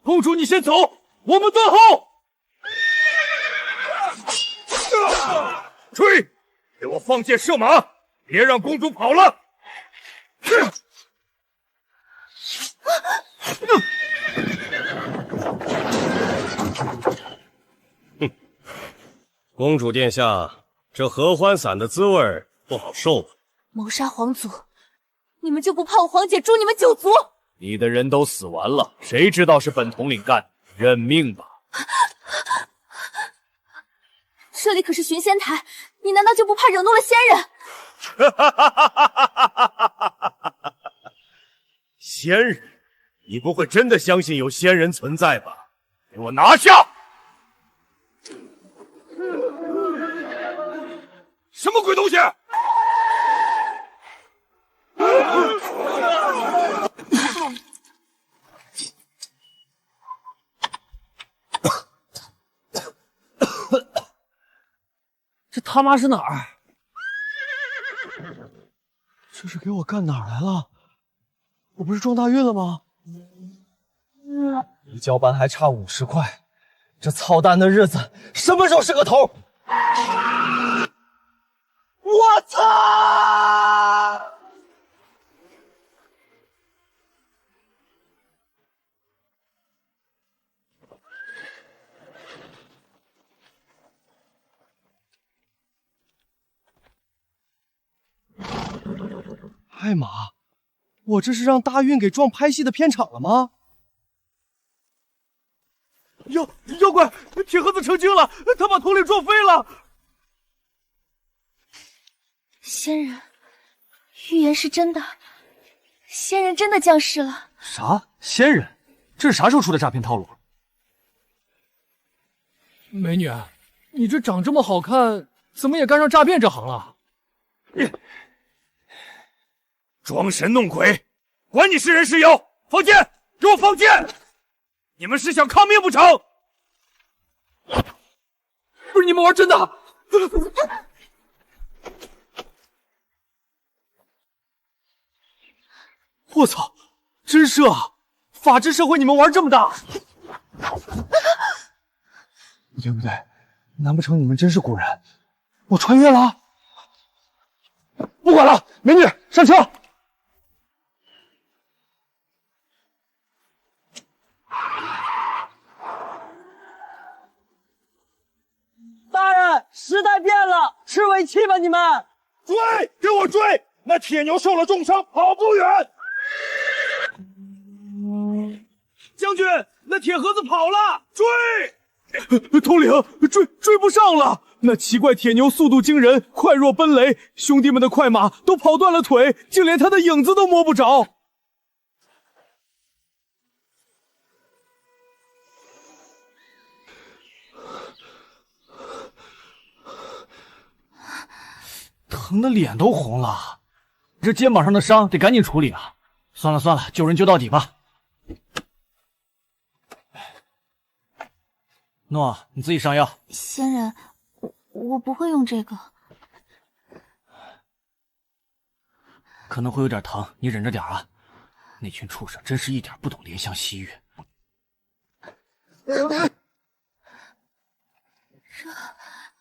公主，你先走，我们断后。追！给我放箭射马，别让公主跑了。公主殿下，这合欢散的滋味不好受吧？谋杀皇族，你们就不怕我皇姐诛你们9族？你的人都死完了，谁知道是本统领干？认命吧！这里可是寻仙台，你难道就不怕惹怒了仙人？仙人？你不会真的相信有仙人存在吧？给我拿下！什么鬼东西？这他妈是哪儿？这是给我干哪儿来了？我不是撞大运了吗？离交班还差50块，这操蛋的日子什么时候是个头？我操！艾玛，我这是让大运给撞拍戏的片场了吗？妖怪，铁盒子成精了，他把统领撞飞了。仙人，预言是真的，仙人真的降世了。啥？仙人？这是啥时候出的诈骗套路？美女，你这长这么好看，怎么也干上诈骗这行了？装神弄鬼，管你是人是妖！放箭！给我放箭！你们是想抗命不成？不是你们玩真的？我操，真是啊！法治社会你们玩这么大？对不对？难不成你们真是古人？我穿越了？不管了，美女上车！大人，时代变了，吃尾气吧你们！追！给我追！那铁牛受了重伤，跑不远。将军，那铁盒子跑了！追！统领，追不上了！那奇怪铁牛速度惊人，快若奔雷，兄弟们的快马都跑断了腿，竟连他的影子都摸不着。疼的脸都红了，这肩膀上的伤得赶紧处理啊！算了算了，救人救到底吧。诺，你自己上药。仙人，我不会用这个。可能会有点疼，你忍着点啊。那群畜生真是一点不懂怜香惜玉。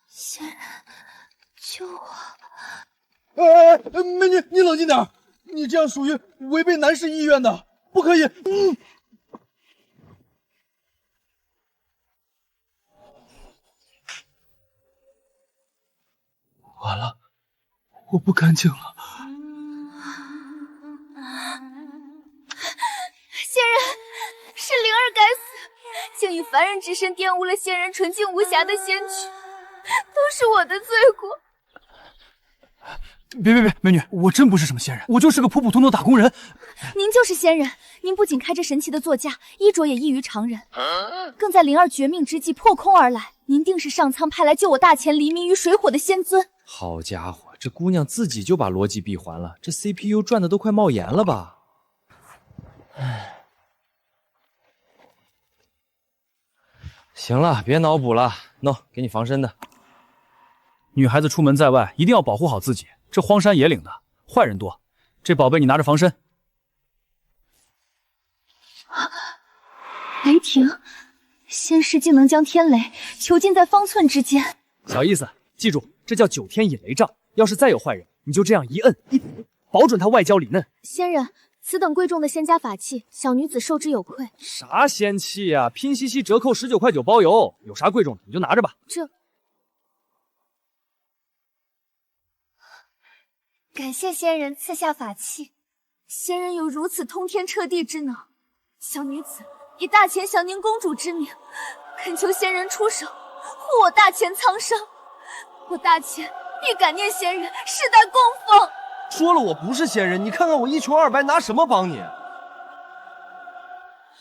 仙人，救我！美女，你冷静点，你这样属于违背男士意愿的，不可以。完了，我不干净了。仙人，是灵儿该死，竟以凡人之身玷污了仙人纯净无瑕的仙躯，都是我的罪过。别，美女，我真不是什么仙人，我就是个普普通通的打工人。您就是仙人，您不仅开着神奇的座驾，衣着也异于常人，更在灵儿绝命之际破空而来。您定是上苍派来救我大钱黎民于水火的仙尊。好家伙，这姑娘自己就把逻辑闭环了，这 CPU 转的都快冒烟了吧？唉，行了，别脑补了，给你防身的。女孩子出门在外一定要保护好自己，这荒山野岭的，坏人多。这宝贝你拿着防身。雷霆。停，仙师竟能将天雷囚禁在方寸之间。小意思，记住，这叫9天引雷杖。要是再有坏人，你就这样一摁一补，保准他外焦里嫩。仙人，此等贵重的仙家法器，小女子受之有愧。啥仙气呀？拼夕夕折扣19块9包邮，有啥贵重的你就拿着吧。感谢仙人赐下法器，仙人有如此通天彻地之能，小女子以大钱祥宁公主之名，恳求仙人出手，护我大钱苍生。我大钱必感念仙人，世代供奉。说了我不是仙人，你看看我一穷二白，拿什么帮你？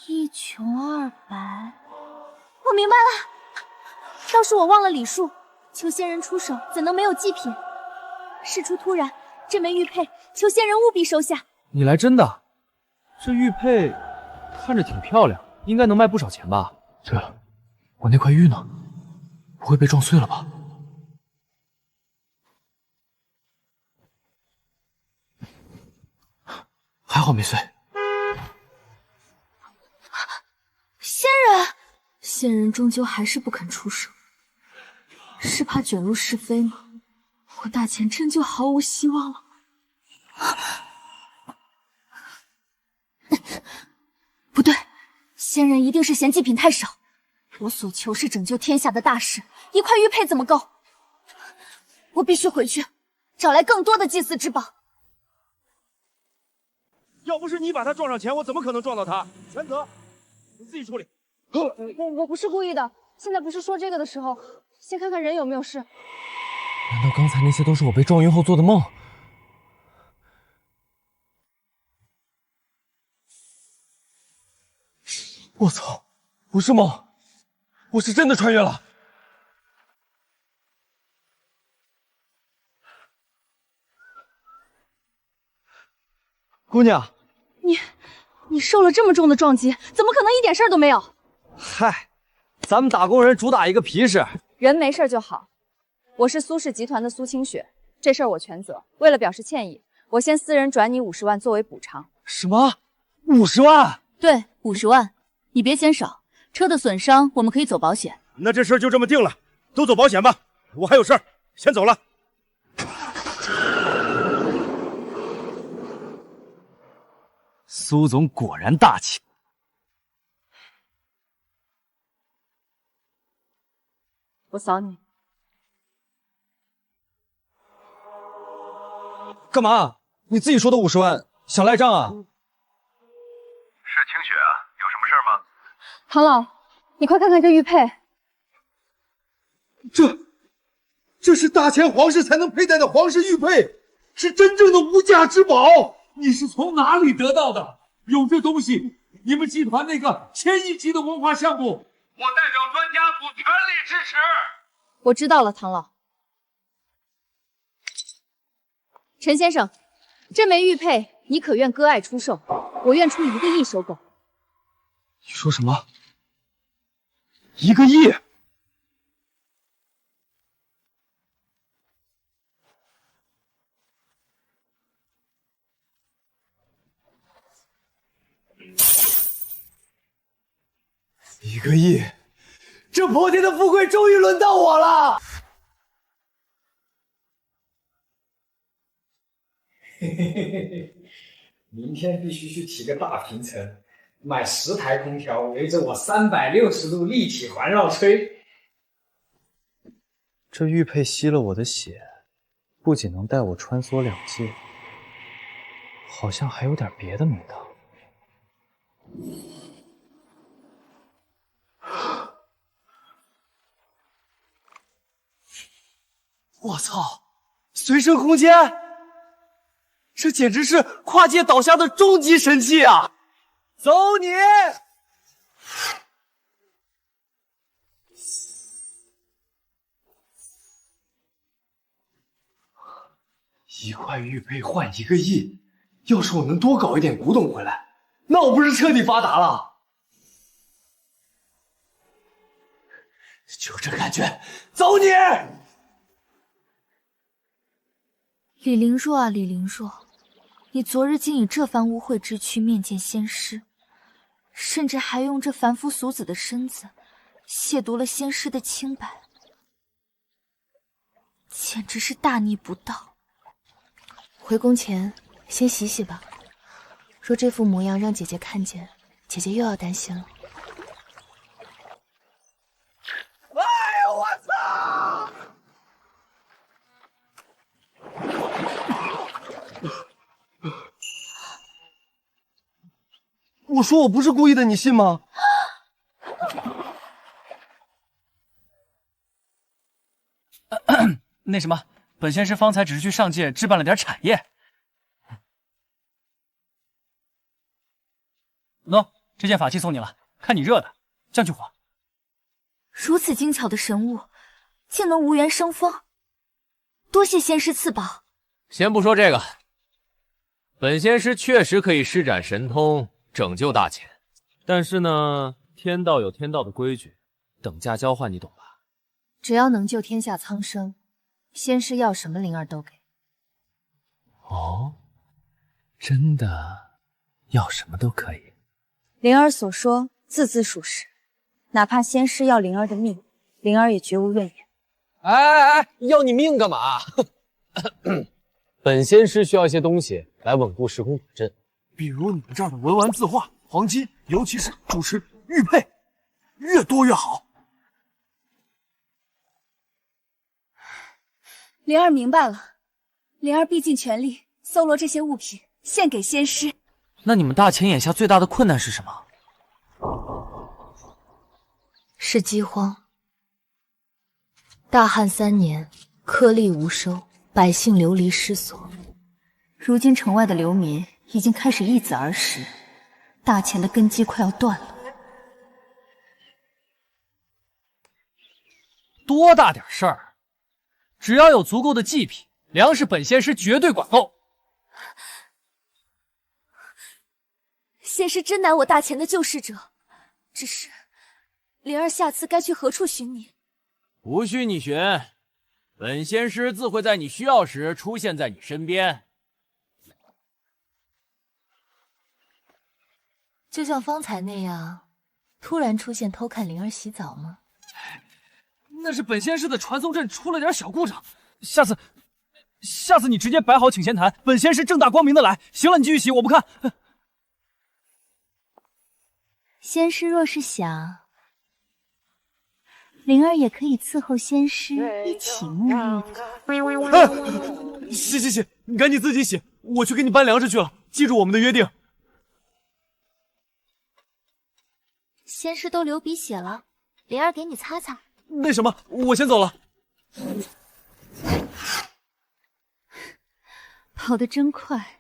一穷二白，我明白了。倒是我忘了礼数，求仙人出手，怎能没有祭品？事出突然，这枚玉佩，求仙人务必收下。你来真的？这玉佩看着挺漂亮，应该能卖不少钱吧？对了，我那块玉呢？不会被撞碎了吧？还好没碎。仙人终究还是不肯出手，是怕卷入是非吗？我大钱真就毫无希望了。不对，仙人一定是嫌祭品太少。我所求是拯救天下的大事，一块玉佩怎么够？我必须回去，找来更多的祭祀之宝。要不是你把他撞上前，我怎么可能撞到他？全责你自己处理。我不是故意的，现在不是说这个的时候，先看看人有没有事。难道刚才那些都是我被撞晕后做的梦？我操，不是梦，我是真的穿越了。姑娘，你受了这么重的撞击，怎么可能一点事儿都没有？嗨，咱们打工人主打一个皮实。人没事就好。我是苏氏集团的苏清雪，这事儿我全责。为了表示歉意，我先私人转你50万作为补偿。什么？50万？对，50万，你别嫌少。车的损伤我们可以走保险。那这事就这么定了，都走保险吧。我还有事儿，先走了。苏总果然大气。我扫你。干嘛？你自己说的50万，想赖账啊？是清雪啊，有什么事吗？唐老，你快看看这玉佩。这是大钱皇室才能佩戴的皇室玉佩，是真正的无价之宝。你是从哪里得到的？有这东西，你们集团那个1000亿级的文化项目，我代表专家组全力支持。我知道了，唐老。陈先生，这枚玉佩你可愿割爱出售？我愿出1个亿收购。你说什么？1个亿？1个亿，这破天的富贵终于轮到我了！嘿嘿嘿嘿嘿，明天必须去提个大平层，买10台空调，围着我360度立体环绕吹。这玉佩吸了我的血，不仅能带我穿梭2界，好像还有点别的名堂。我操！随身空间，这简直是跨界倒下的终极神器啊！走你！1块玉佩换1个亿，要是我能多搞一点古董回来，那我不是彻底发达了？就这感觉，走你！李凌若啊，李凌若，你昨日竟以这番污秽之躯面见仙师，甚至还用这凡夫俗子的身子亵渎了仙师的清白，简直是大逆不道。回宫前先洗洗吧，若这副模样让姐姐看见，姐姐又要担心了。哎呦我操！我说我不是故意的，你信吗？那什么，本仙师方才只是去上界置办了点产业。喏，这件法器送你了，看你热的，降去火。如此精巧的神物，竟能无缘生风，多谢仙师赐宝。先不说这个，本仙师确实可以施展神通拯救大钱，但是呢，天道有天道的规矩，等价交换，你懂吧？只要能救天下苍生，仙师要什么灵儿都给。哦，真的，要什么都可以。灵儿所说字字属实，哪怕仙师要灵儿的命，灵儿也绝无怨言。哎，要你命干嘛？本仙师需要一些东西来稳固时空法阵，比如你们这儿的文玩字画、黄金，尤其是主持玉佩，越多越好。灵儿明白了，灵儿毕尽全力搜罗这些物品，献给仙师。那你们大钱眼下最大的困难是什么？是饥荒。大旱3年，颗粒无收，百姓流离失所。如今城外的流民已经开始易子而食，大钱的根基快要断了。多大点事儿？只要有足够的祭品，粮食本仙师绝对管够。仙师真乃我大钱的救世者，只是灵儿下次该去何处寻你？无需你寻，本仙师自会在你需要时出现在你身边。就像方才那样，突然出现偷看灵儿洗澡吗？那是本仙师的传送阵出了点小故障，下次你直接摆好请仙坛，本仙师正大光明的来。行了，你继续洗，我不看。仙师若是想，灵儿也可以伺候仙师一起沐浴的。洗，你赶紧自己洗，我去给你搬粮食去了。记住我们的约定。仙师都流鼻血了，灵儿给你擦擦。那什么，我先走了。跑得真快，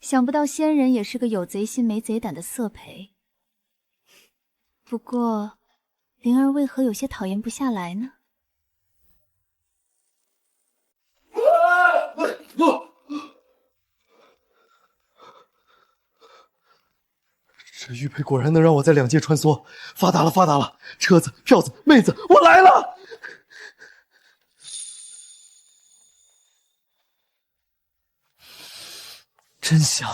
想不到仙人也是个有贼心没贼胆的色胚。不过，灵儿为何有些讨厌不下来呢？这玉佩果然能让我在2界穿梭，发达了！车子、票子、妹子，我来了！真香。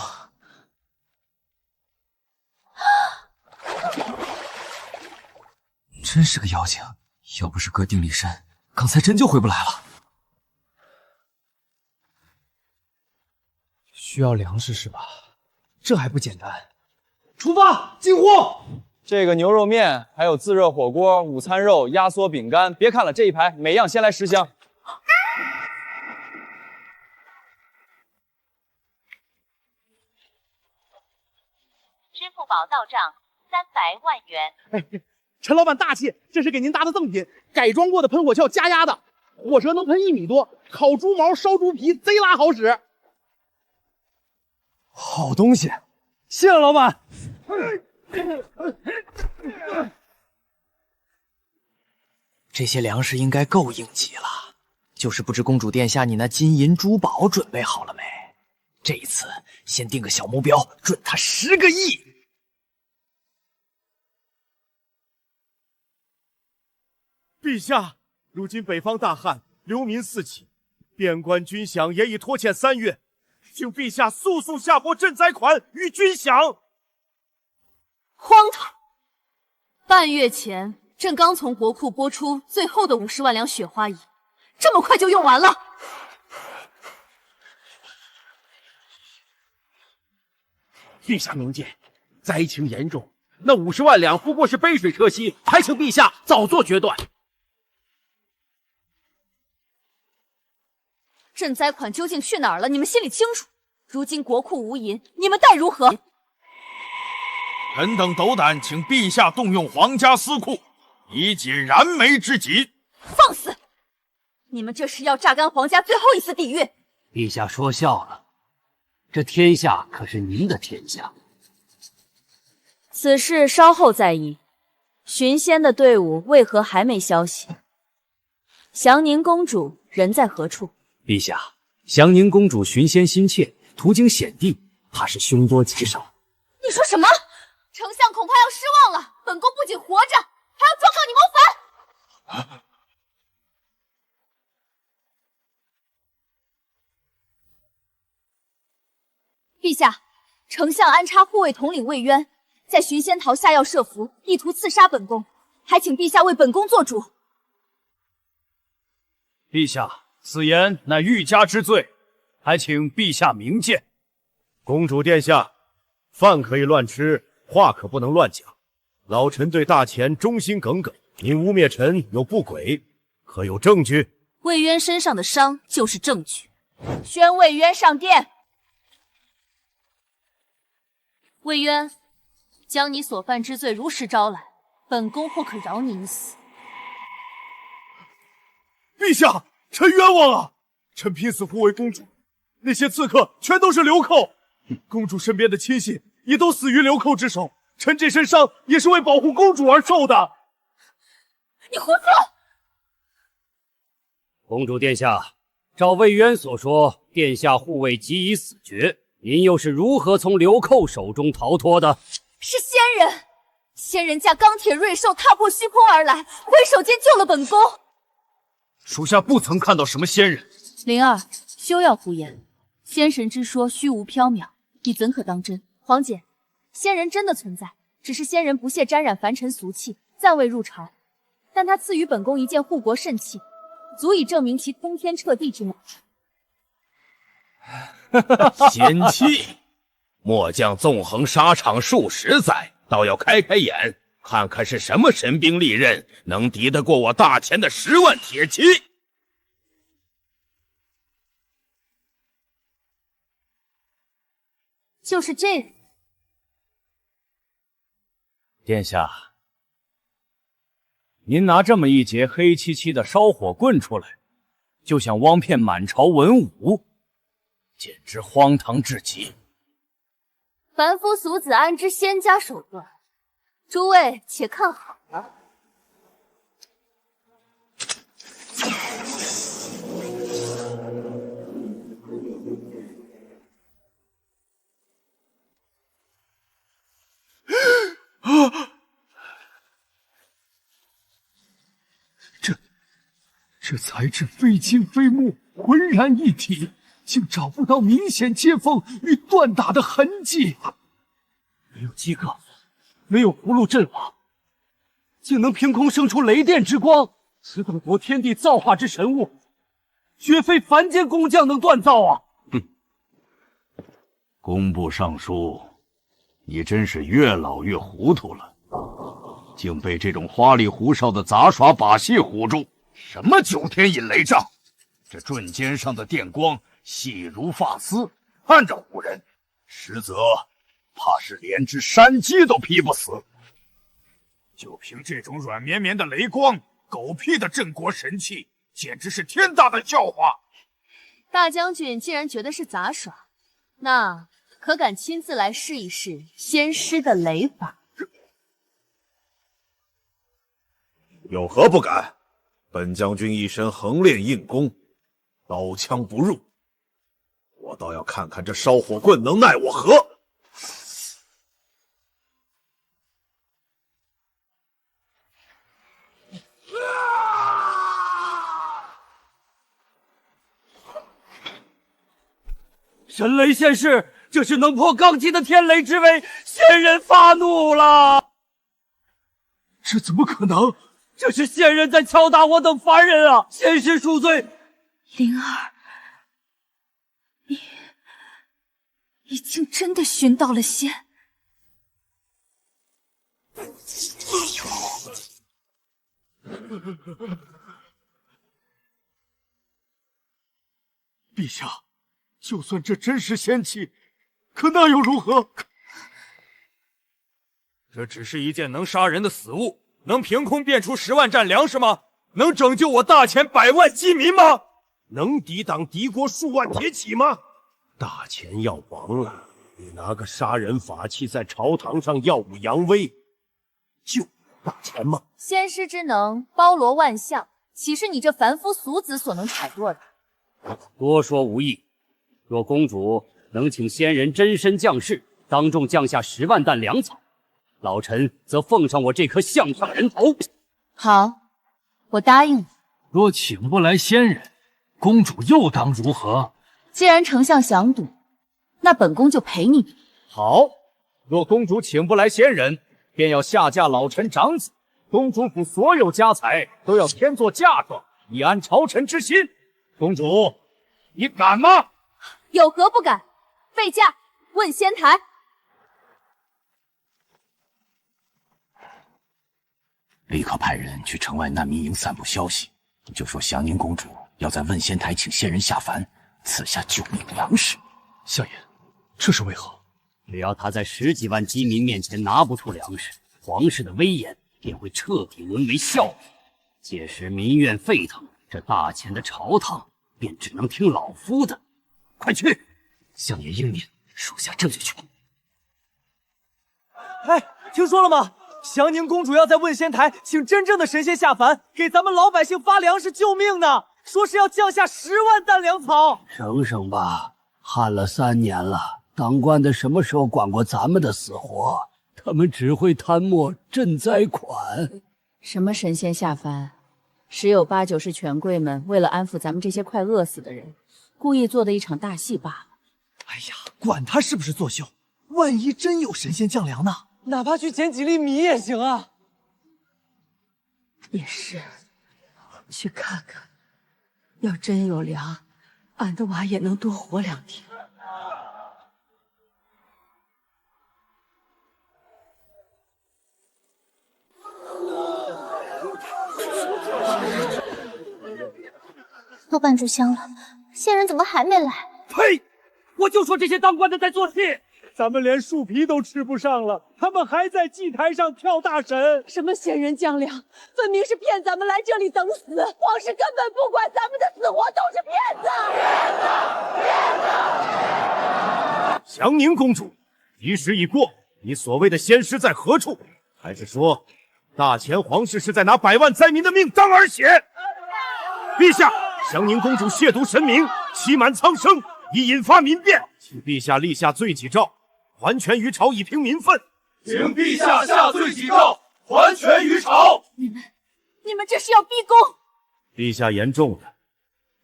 真是个妖精，要不是哥定力山，刚才真就回不来了。需要粮食是吧？这还不简单。出发，进货！这个牛肉面，还有自热火锅、午餐肉、压缩饼干，别看了，这一排每样先来10箱。支付宝到账300万元。陈老板大气，这是给您搭的赠品，改装过的喷火鞘加压的，火舌能喷1米多，烤猪毛、烧猪皮，贼拉好使。好东西，谢了老板。这些粮食应该够应急了，就是不知公主殿下你那金银珠宝准备好了没？这一次先定个小目标，准他10个亿。陛下，如今北方大旱，流民四起，边关军饷也已拖欠3月，请陛下速下拨赈灾款与军饷。荒唐！半月前，朕刚从国库拨出最后的50万两雪花银，这么快就用完了。陛下明鉴，灾情严重，那50万两不过是杯水车薪，还请陛下早做决断。赈灾款究竟去哪儿了？你们心里清楚。如今国库无银，你们待如何？臣等斗胆，请陛下动用皇家私库，以解燃眉之急。放肆！你们这是要榨干皇家最后一丝底蕴。陛下说笑了，这天下可是您的天下。此事稍后再议。寻仙的队伍为何还没消息？祥宁公主人在何处？陛下，祥宁公主寻仙心切，途经险地，怕是凶多吉少。你说什么？丞相恐怕要失望了。本宫不仅活着，还要状告你谋反。陛下，丞相安插护卫统领魏渊，在寻仙桃下药设伏，意图刺杀本宫，还请陛下为本宫做主。陛下，此言乃欲加之罪，还请陛下明鉴。公主殿下，饭可以乱吃，话可不能乱讲。老臣对大钱忠心耿耿，您污蔑臣有不轨，可有证据？魏渊身上的伤就是证据。宣魏渊上殿。魏渊，将你所犯之罪如实招来，本宫或可饶你一死。陛下，臣冤枉啊！臣拼死护卫公主，那些刺客全都是流寇，公主身边的亲信也都死于流寇之手。臣这身伤也是为保护公主而受的。你胡说！公主殿下，照魏渊所说，殿下护卫即已死绝，您又是如何从流寇手中逃脱的？是仙人，仙人驾钢铁瑞兽踏破虚空而来，挥手间救了本宫。属下不曾看到什么仙人。灵儿，休要胡言，仙神之说虚无缥缈，你怎可当真？皇姐，仙人真的存在，只是仙人不屑沾染凡尘俗气，暂未入朝。但他赐予本宫一件护国圣器，足以证明其通天彻地之能。仙器，末将纵横沙场数十载，倒要开开眼，看看是什么神兵利刃能敌得过我大钱的10万铁骑。就是这个。殿下，您拿这么一截黑漆漆的烧火棍出来，就想汪骗满朝文武，简直荒唐至极。凡夫俗子安知仙家手段？诸位且看好了。这材质非金非木，浑然一体，竟找不到明显接缝与锻打的痕迹。没有机构，没有葫芦阵网，竟能凭空生出雷电之光，此等夺天地造化之神物，绝非凡间工匠能锻造啊！工部尚书，你真是越老越糊涂了，竟被这种花里胡哨的杂耍把戏唬住。什么9天引雷杖？这盾尖上的电光细如发丝，按着唬人，实则怕是连只山鸡都劈不死。就凭这种软绵绵的雷光，狗屁的镇国神器，简直是天大的笑话！大将军既然觉得是杂耍，那可敢亲自来试一试仙师的雷法？有何不敢？本将军一身横练硬功，刀枪不入，我倒要看看这烧火棍能奈我何！神雷现世，这是能破钢筋的天雷之威，仙人发怒了！这怎么可能？这是仙人在敲打我等凡人啊！仙师恕罪。灵儿，你已经真的寻到了仙。陛下，就算这真是仙器，可那又如何？这只是一件能杀人的死物，能凭空变出10万担粮食吗？能拯救我大前100万饥民吗？能抵挡敌国数万铁骑吗？大前要亡了，你拿个杀人法器在朝堂上耀武扬威，救大前吗？仙师之能包罗万象，岂是你这凡夫俗子所能揣度的？多说无益。若公主能请仙人真身降世，当众降下10万担粮草，老臣则奉上我这颗项上人头。好，我答应你。若请不来仙人，公主又当如何？既然丞相想赌，那本宫就陪你赌。好，若公主请不来仙人，便要下嫁老臣长子，公主府所有家财都要添做嫁妆，以安朝臣之心。公主，你敢吗？有何不敢？备驾，问仙台。立刻派人去城外难民营散布消息，就说祥宁公主要在问仙台请仙人下凡，赐下救命粮食。夏言，这是为何？只要他在10几万饥民面前拿不出粮食，皇室的威严便会彻底沦为笑柄。届时民怨沸腾，这大前的朝堂便只能听老夫的。快去！相爷英明，属下这就去。哎，听说了吗？祥宁公主要在问仙台请真正的神仙下凡，给咱们老百姓发粮食救命呢。说是要降下10万担粮草。省省吧，旱了3年了，当官的什么时候管过咱们的死活？他们只会贪墨赈灾款。什么神仙下凡，十有八九是权贵们为了安抚咱们这些快饿死的人，故意做的一场大戏罢了。哎呀，管他是不是作秀，万一真有神仙降粮呢？哪怕去捡几粒米也行啊。也是，去看看，要真有粮，俺的娃也能多活2天。都半炷香了，仙人怎么还没来？呸！我就说这些当官的在做戏。咱们连树皮都吃不上了，他们还在祭台上跳大神。什么仙人降粮，分明是骗咱们来这里等死。皇室根本不管咱们的死活，都是骗子！祥宁公主，吉时已过，你所谓的仙师在何处？还是说，大前皇室是在拿100万灾民的命当儿血？陛下，祥宁公主亵渎神明，欺瞒苍生，已引发民变，请陛下立下罪己诏，还权于朝，以平民愤。请陛下下罪己诏，还权于朝。你们这是要逼宫！陛下言重了，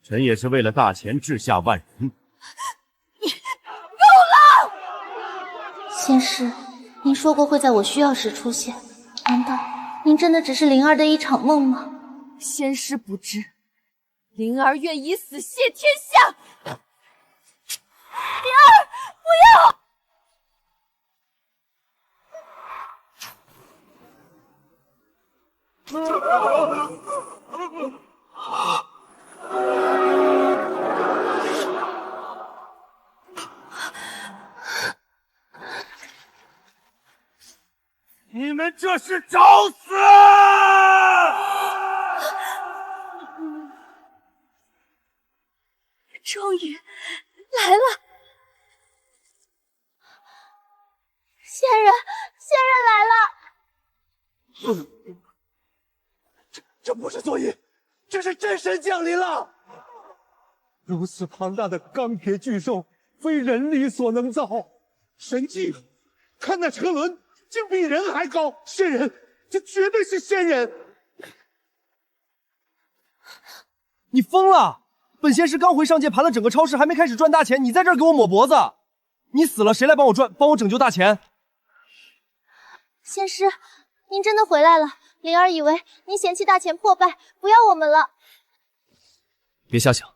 臣也是为了大前治下万人。够了！仙师，您说过会在我需要时出现，难道您真的只是灵儿的一场梦吗？仙师不知，灵儿愿以死谢天下。灵儿，不要！你们这是找死！终于来了！仙人来了！这不是作业，这是真神降临了！如此庞大的钢铁巨兽，非人力所能造。神迹，看那车轮，竟比人还高。仙人，这绝对是仙人！你疯了！本仙师刚回上界盘了整个超市，还没开始赚大钱，你在这儿给我抹脖子！你死了谁来帮我拯救大钱？仙师，您真的回来了。灵儿以为您嫌弃大钱破败，不要我们了。别瞎想，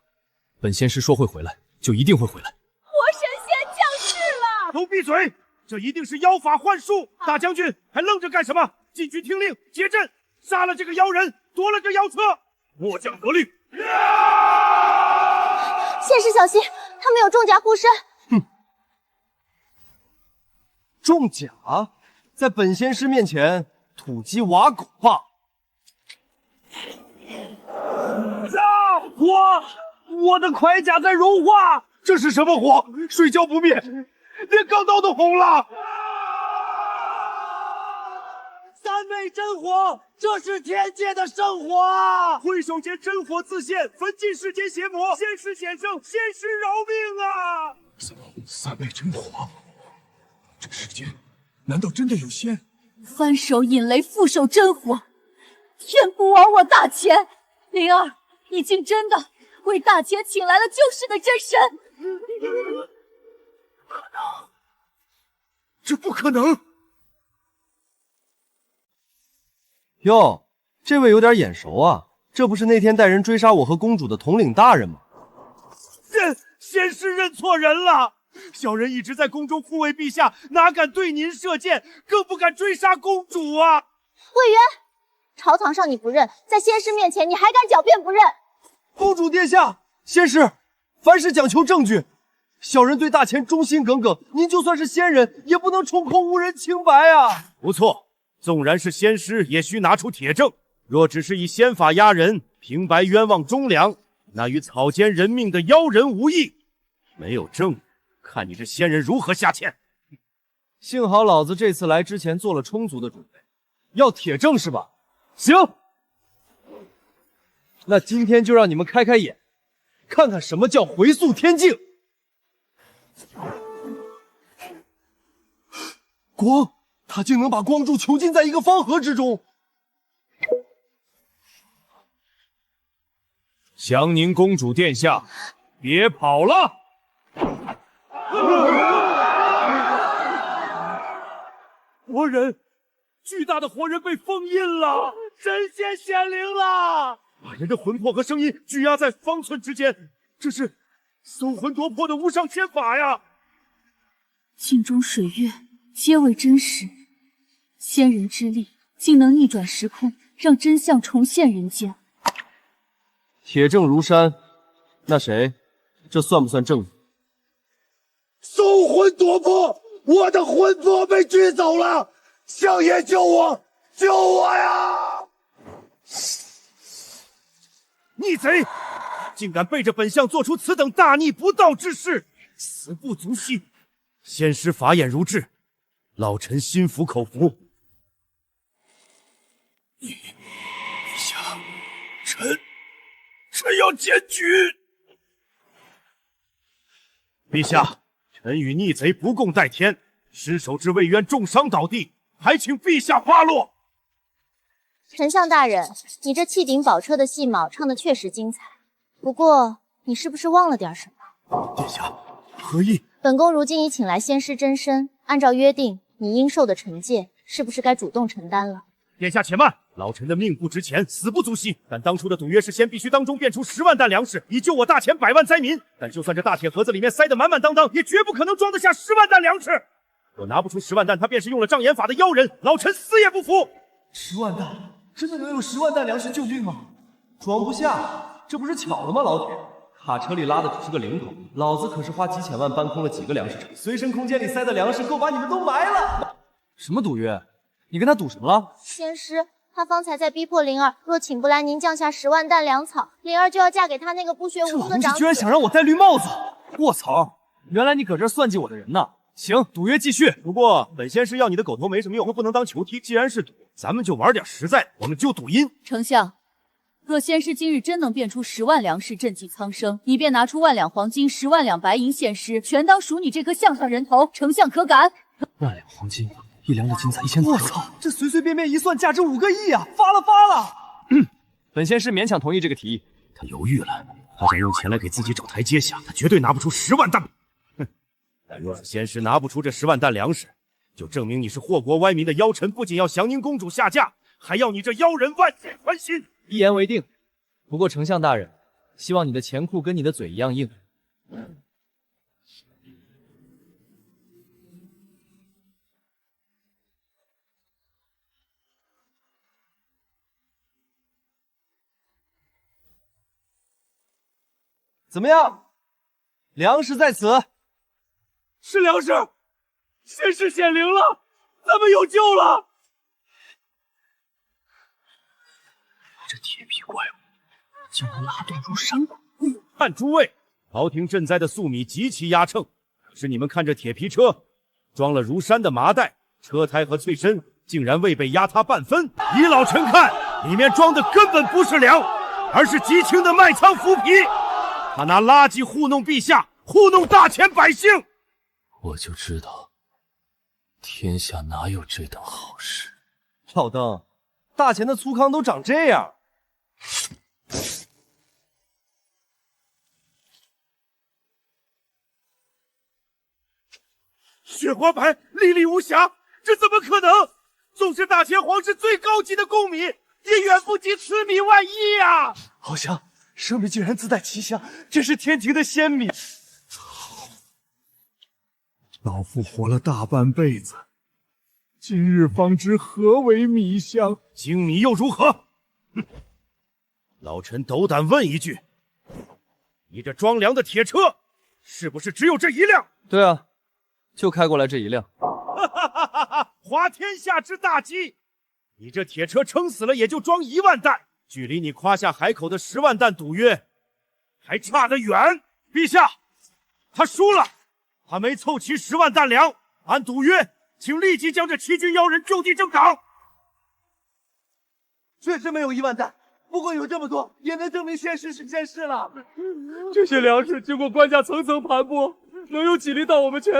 本仙师说会回来，就一定会回来。活神仙降世了！都闭嘴！这一定是妖法幻术！大将军还愣着干什么？进去听令，结阵，杀了这个妖人，夺了这妖车，末将得令。仙师小心，他们有重甲护身。重甲，在本仙师面前土鸡瓦狗罢。我的铠甲在融化，这是什么火？水浇不灭，连钢刀都红了。三昧真火，这是天界的圣火啊！挥手间真火自现，焚尽世间邪魔。仙师显圣，仙师饶命啊！三昧真火，这世间难道真的有仙？翻手引雷，覆手真火，天不亡我大钱！灵儿，你竟真的为大钱请来了救世的真神！不可能，这不可能！哟，这位有点眼熟啊，这不是那天带人追杀我和公主的统领大人吗？仙师认错人了。小人一直在宫中护卫陛下，哪敢对您射箭，更不敢追杀公主啊！魏渊，朝堂上你不认，在仙师面前你还敢狡辩不认？公主殿下，仙师，凡事讲求证据。小人对大钱忠心耿耿，您就算是仙人，也不能充公误人清白啊！不错，纵然是仙师，也需拿出铁证。若只是以仙法压人，平白冤枉忠良，那与草菅人命的妖人无异。没有证据，看你这仙人如何下签。幸好老子这次来之前做了充足的准备，要铁证是吧？行，那今天就让你们开开眼，看看什么叫回溯天境。光，他竟能把光柱囚禁在一个方盒之中。降宁公主殿下，别跑了！活人，巨大的活人被封印了，神仙显灵了，把人的魂魄和声音拘押在方寸之间，这是搜魂夺魄的无上仙法呀！镜中水月皆为真实，仙人之力竟能逆转时空，让真相重现人间。铁证如山，那谁，这算不算证据？搜魂夺魄，我的魂魄被拘走了，相爷救我，救我呀！逆贼，竟敢背着本相做出此等大逆不道之事，死不足惜。仙师法眼如炙，老臣心服口服。陛下，臣要检举。陛下，臣与逆贼不共戴天，失手之魏渊重伤倒地，还请陛下发落。丞相大人，你这气顶宝车的戏码唱的确实精彩，不过你是不是忘了点什么？殿下，何意？本宫如今已请来仙师真身，按照约定，你应受的惩戒是不是该主动承担了？殿下且慢，老臣的命不值钱，死不足惜。但当初的赌约是先必须当中变出10万担粮食，以救我大钱100万灾民。但就算这大铁盒子里面塞得满满当当，也绝不可能装得下10万担粮食。若拿不出10万担，他便是用了障眼法的妖人，老臣死也不服。10万担，真的能有10万担粮食救命吗？装不下，这不是巧了吗？老铁，卡车里拉的只是个零头，老子可是花几千万搬空了几个粮食车，随身空间里塞的粮食够把你们都埋了。什么赌约？你跟他赌什么了？仙师，他方才在逼迫灵儿，若请不来您降下10万担粮草，灵儿就要嫁给他那个不学无术的长子。居然想让我戴绿帽子！卧槽！原来你搁这算计我的人呢。行，赌约继续。不过本仙师要你的狗头没什么用，又不能当球踢。既然是赌，咱们就玩点实在，我们就赌阴。丞相，若仙师今日真能变出10万粮食赈济苍生，你便拿出1万两黄金、10万两白银献师，全当赎你这颗项上人头。丞相可敢？1万两黄金，1两的金彩1000左右。我操，这随随便便一算，价值5个亿啊！发了！本仙师勉强同意这个提议。他犹豫了，他想用钱来给自己找台阶下，他绝对拿不出10万担。哼，但若是仙师拿不出这10万担粮食，就证明你是祸国歪民的妖臣，不仅要降宁公主下嫁，还要你这妖人万箭穿心。一言为定。不过丞相大人，希望你的钱库跟你的嘴一样硬。怎么样？粮食在此。是粮食，仙师显灵了，咱们有救了。这铁皮怪物竟能拉动如山谷！看诸位，朝廷赈灾的粟米极其压秤，可是你们看这铁皮车，装了如山的麻袋，车胎和脆身竟然未被压塌半分。依老臣看，里面装的根本不是粮，而是极轻的麦仓腐皮。他拿垃圾糊弄陛下，糊弄大钱百姓。我就知道，天下哪有这等好事。老登，大钱的粗糠都长这样。雪花牌历历无瑕，这怎么可能？纵是大钱皇室最高级的贡米，也远不及此米万一呀！好香，生米竟然自带奇香，这是天庭的仙米。老夫活了大半辈子，今日方知何为米香。精米又如何？哼！老臣斗胆问一句，你这装粮的铁车，是不是只有这一辆？对啊，就开过来这一辆。哈哈哈哈哈！滑天下之大稽！你这铁车撑死了也就装1万担，距离你夸下海口的10万担赌约还差得远。陛下，他输了。他没凑齐10万担粮，按赌约，请立即将这7军妖人就地正岗。确实没有1万担，不过有这么多，也能证明仙师是仙师了。这些粮食经过官家层层盘剥，能有几粒到我们前？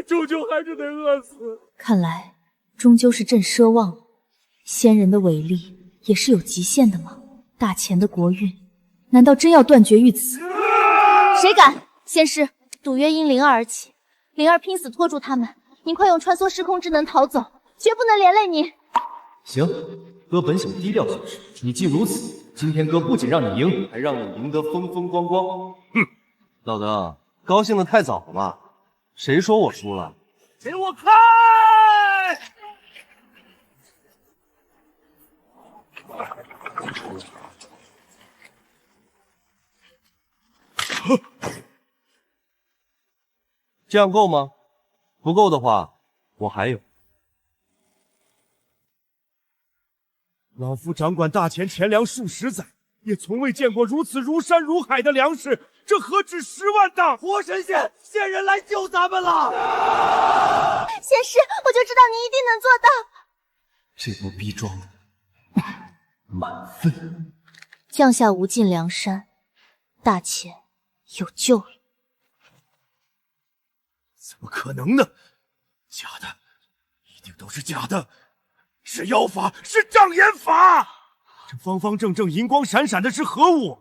终究还是得饿死。看来，终究是朕奢望了。仙人的伟力也是有极限的吗？大钱的国运，难道真要断绝于此？谁敢？仙师，赌约因灵儿而起，灵儿拼死拖住他们，您快用穿梭时空之能逃走，绝不能连累您。行，哥本想低调行事，你既如此，今天哥不仅让你赢，还让你赢得风风光光。哼，老德，高兴的太早了吧？谁说我输了？给我开！这样够吗？不够的话，我还有。老夫掌管大钱钱粮数10载，也从未见过如此如山如海的粮食，这何止10万担！活神仙，仙人来救咱们了！仙师，我就知道你一定能做到。这波逼装的满分。降下无尽梁山，大钱有救了。怎么可能呢？假的，一定都是假的，是妖法，是障眼法。这方方正正、银光闪闪的是何物？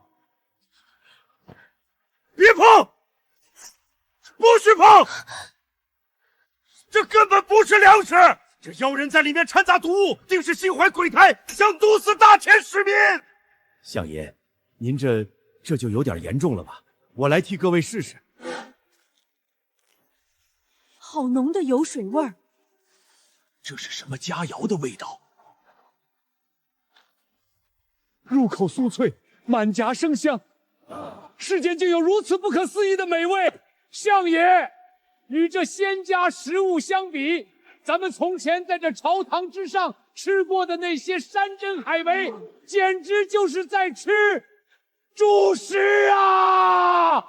别碰！不许碰！这根本不是粮食，这妖人在里面掺杂毒物，定是心怀鬼胎，想毒死大钱市民。相爷，您这就有点严重了吧？我来替各位试试。好浓的油水味儿，这是什么佳肴的味道？入口酥脆，满颊生香，世间竟有如此不可思议的美味！相爷，与这仙家食物相比，咱们从前在这朝堂之上吃过的那些山珍海味，简直就是在吃猪食啊！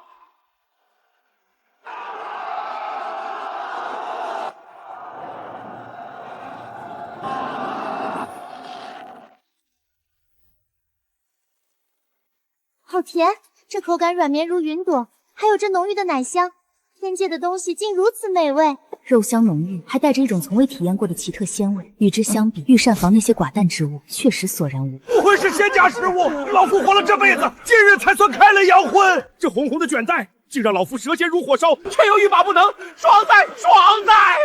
好甜，这口感软绵如云朵，还有这浓郁的奶香，天界的东西竟如此美味。肉香浓郁，还带着一种从未体验过的奇特鲜味。与之相比，御膳房那些寡淡之物确实索然无味。不愧是仙家食物，老夫活了这辈子，今日才算开了阳荤。这红红的卷带，竟让老夫舌尖如火烧，却又欲罢不能，爽哉爽哉！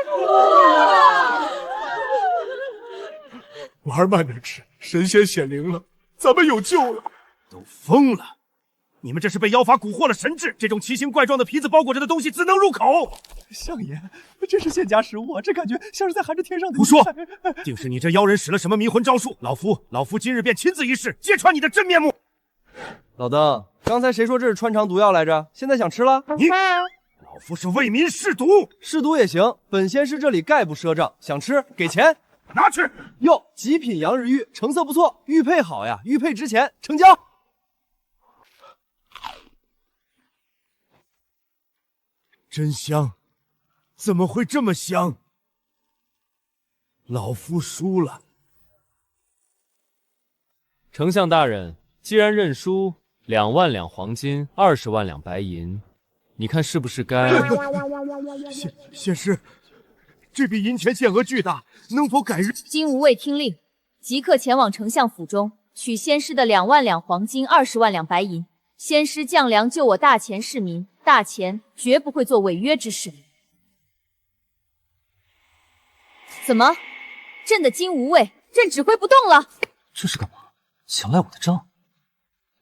玩慢点吃，神仙显灵了，咱们有救了！都疯了！你们这是被妖法蛊惑了神智，这种奇形怪状的皮子包裹着的东西只能入口。相爷，这是仙家食物啊，这感觉像是在含着天上的。胡说！定是你这妖人使了什么迷魂招数。老夫今日便亲自一试，揭穿你的真面目。老邓，刚才谁说这是穿肠毒药来着？现在想吃了？你，老夫是为民试毒，试毒也行。本仙师这里概不赊账，想吃给钱，拿去。哟，极品洋日玉，成色不错，玉佩好呀，玉佩值钱，成交。真香，怎么会这么香？老夫输了。丞相大人，既然认输，2万两黄金，20万两白银，你看是不是该？仙师，这笔银钱限额巨大，能否改日？金无畏听令，即刻前往丞相府中取仙师的2万两黄金，20万两白银。仙师降粮救我大钱市民，大钱绝不会做违约之事。怎么，朕的金无畏，朕指挥不动了？这是干嘛？想赖我的账？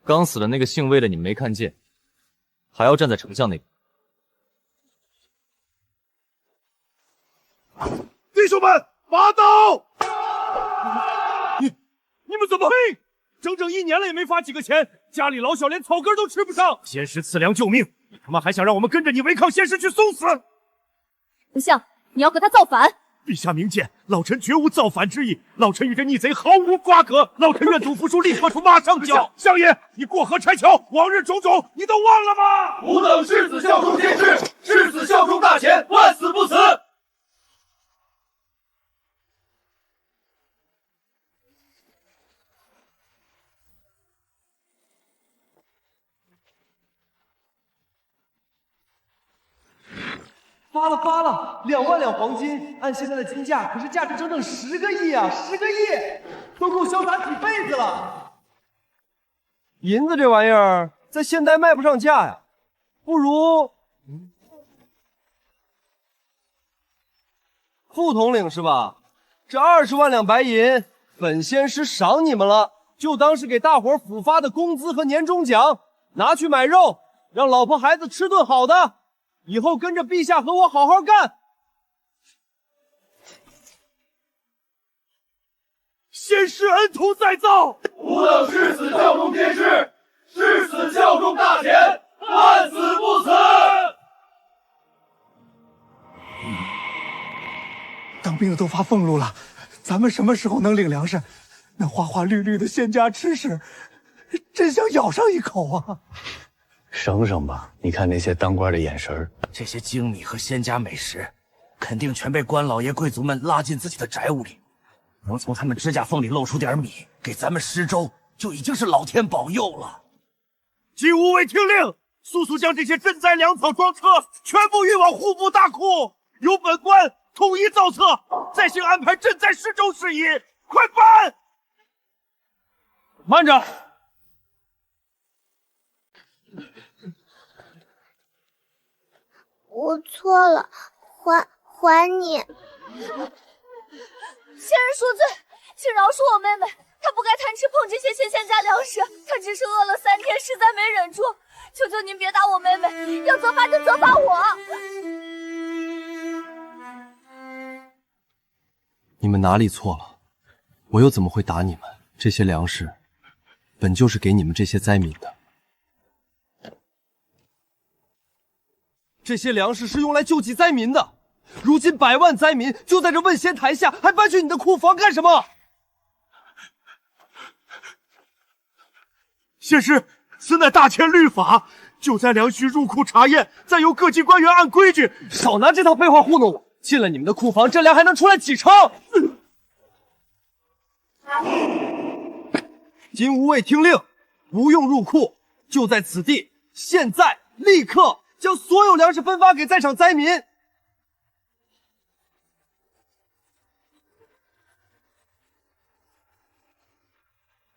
刚死的那个姓魏的你没看见，还要站在丞相那边？弟兄们，拔刀！你们怎么？嘿，整整1年了也没发几个钱，家里老小连草根都吃不上。仙师赐粮救命，你他妈还想让我们跟着你违抗仙师去送死？丞相，你要和他造反？陛下明鉴，老臣绝无造反之意，老臣与这逆贼毫无瓜葛，老臣愿赌服输，立刻出马上缴。相爷，你过河拆桥，往日种种，你都忘了吗？吾等誓死效忠仙师，誓死效忠大钱，万死不辞。发了，2万两黄金，按现在的金价，可是价值整整10个亿啊！10个亿，都够潇洒几辈子了。银子这玩意儿，在现代卖不上价呀，不如副统领是吧？这20万两白银，本仙师赏你们了，就当是给大伙补发的工资和年终奖，拿去买肉，让老婆孩子吃顿好的。以后跟着陛下和我好好干。仙师恩图再造，吾等誓死效忠仙师，誓死效忠大钱，万死不辞。当兵的都发俸禄了，咱们什么时候能领粮食？那花花绿绿的仙家吃食，真想咬上一口啊！省省吧，你看那些当官的眼神儿。这些精米和仙家美食，肯定全被官老爷贵族们拉进自己的宅屋里。能从他们指甲缝里露出点米，给咱们施粥，就已经是老天保佑了。金无畏听令，速速将这些赈灾粮草装车，全部运往户部大库，由本官统一造册，再行安排赈灾施粥事宜。快办！慢着！我错了，还你。仙人恕罪，请饶恕我妹妹，她不该贪吃碰这些仙家粮食，她只是饿了3天，实在没忍住。求求您别打我妹妹，要责罚就责罚我。你们哪里错了？我又怎么会打你们？这些粮食本就是给你们这些灾民的。这些粮食是用来救济灾民的，如今100万灾民就在这问仙台下，还搬去你的库房干什么？仙师，此乃大钱律法，救灾粮需入库查验，再由各级官员按规矩。少拿这套废话糊弄我！进了你们的库房，这粮还能出来几成？金无畏听令，不用入库，就在此地，现在立刻将所有粮食分发给在场灾民。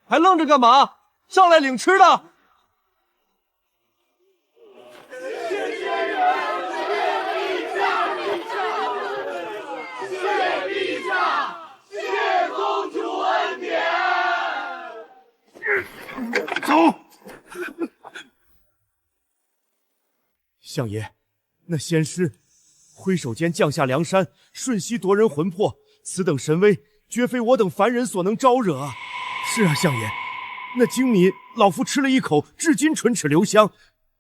还愣着干嘛？上来领吃的！走！相爷，那仙师挥手间降下梁山，瞬息夺人魂魄，此等神威，绝非我等凡人所能招惹啊！是啊，相爷，那精米老夫吃了一口，至今唇齿留香。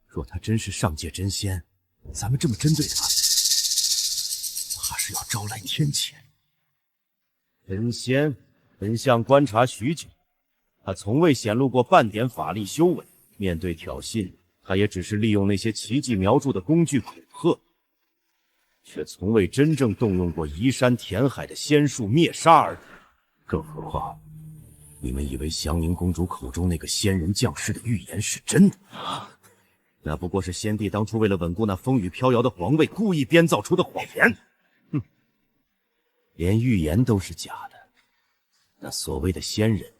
若他真是上界真仙，咱们这么针对他，怕是要招来天谴。真仙，本相观察许久，他从未显露过半点法力修为。面对挑衅，他也只是利用那些奇迹苗柱的工具恐吓，却从未真正动用过移山填海的仙术灭杀而已。更何况，你们以为祥宁公主口中那个仙人降世的预言是真的？那不过是先帝当初为了稳固那风雨飘摇的皇位，故意编造出的谎言。哼，连预言都是假的，那所谓的仙人，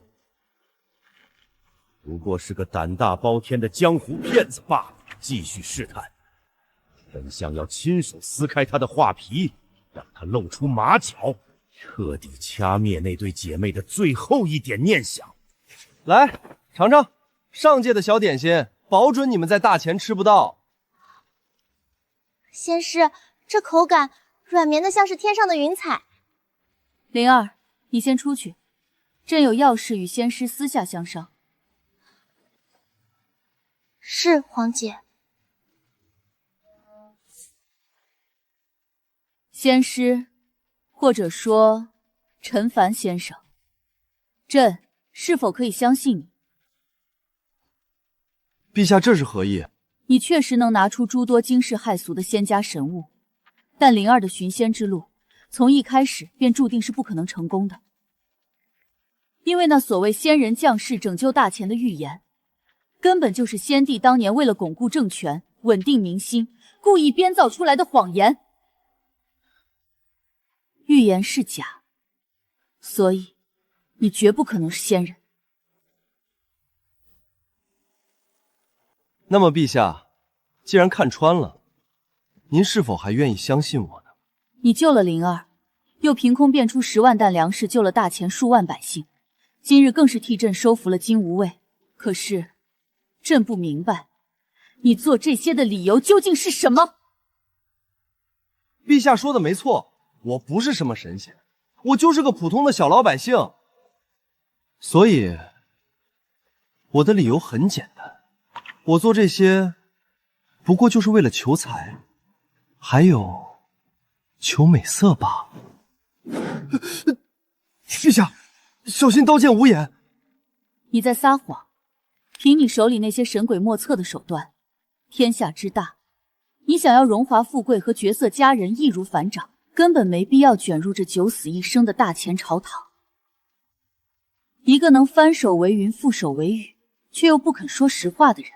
不过是个胆大包天的江湖骗子罢了。继续试探，本相要亲手撕开他的画皮，让他露出马脚，彻底掐灭那对姐妹的最后一点念想。来，尝尝上界的小点心，保准你们在大前吃不到。仙师，这口感软绵的像是天上的云彩。灵儿，你先出去，朕有要事与仙师私下相商。是，皇姐。仙师，或者说陈凡先生，朕是否可以相信你？陛下，这是何意？你确实能拿出诸多惊世骇俗的仙家神物，但灵儿的寻仙之路，从一开始便注定是不可能成功的。因为那所谓仙人降世拯救大前的预言，根本就是先帝当年为了巩固政权、稳定民心，故意编造出来的谎言。预言是假，所以你绝不可能是仙人。那么，陛下，既然看穿了，您是否还愿意相信我呢？你救了灵儿，又凭空变出10万担粮食，救了大前数万百姓，今日更是替朕收服了金无畏。可是，朕不明白，你做这些的理由究竟是什么？陛下说的没错，我不是什么神仙，我就是个普通的小老百姓。所以，我的理由很简单。我做这些，不过就是为了求财，还有求美色罢了。陛下，小心刀剑无眼。你在撒谎！凭你手里那些神鬼莫测的手段，天下之大，你想要荣华富贵和绝色佳人易如反掌，根本没必要卷入这九死一生的大前朝堂。一个能翻手为云覆手为雨，却又不肯说实话的人，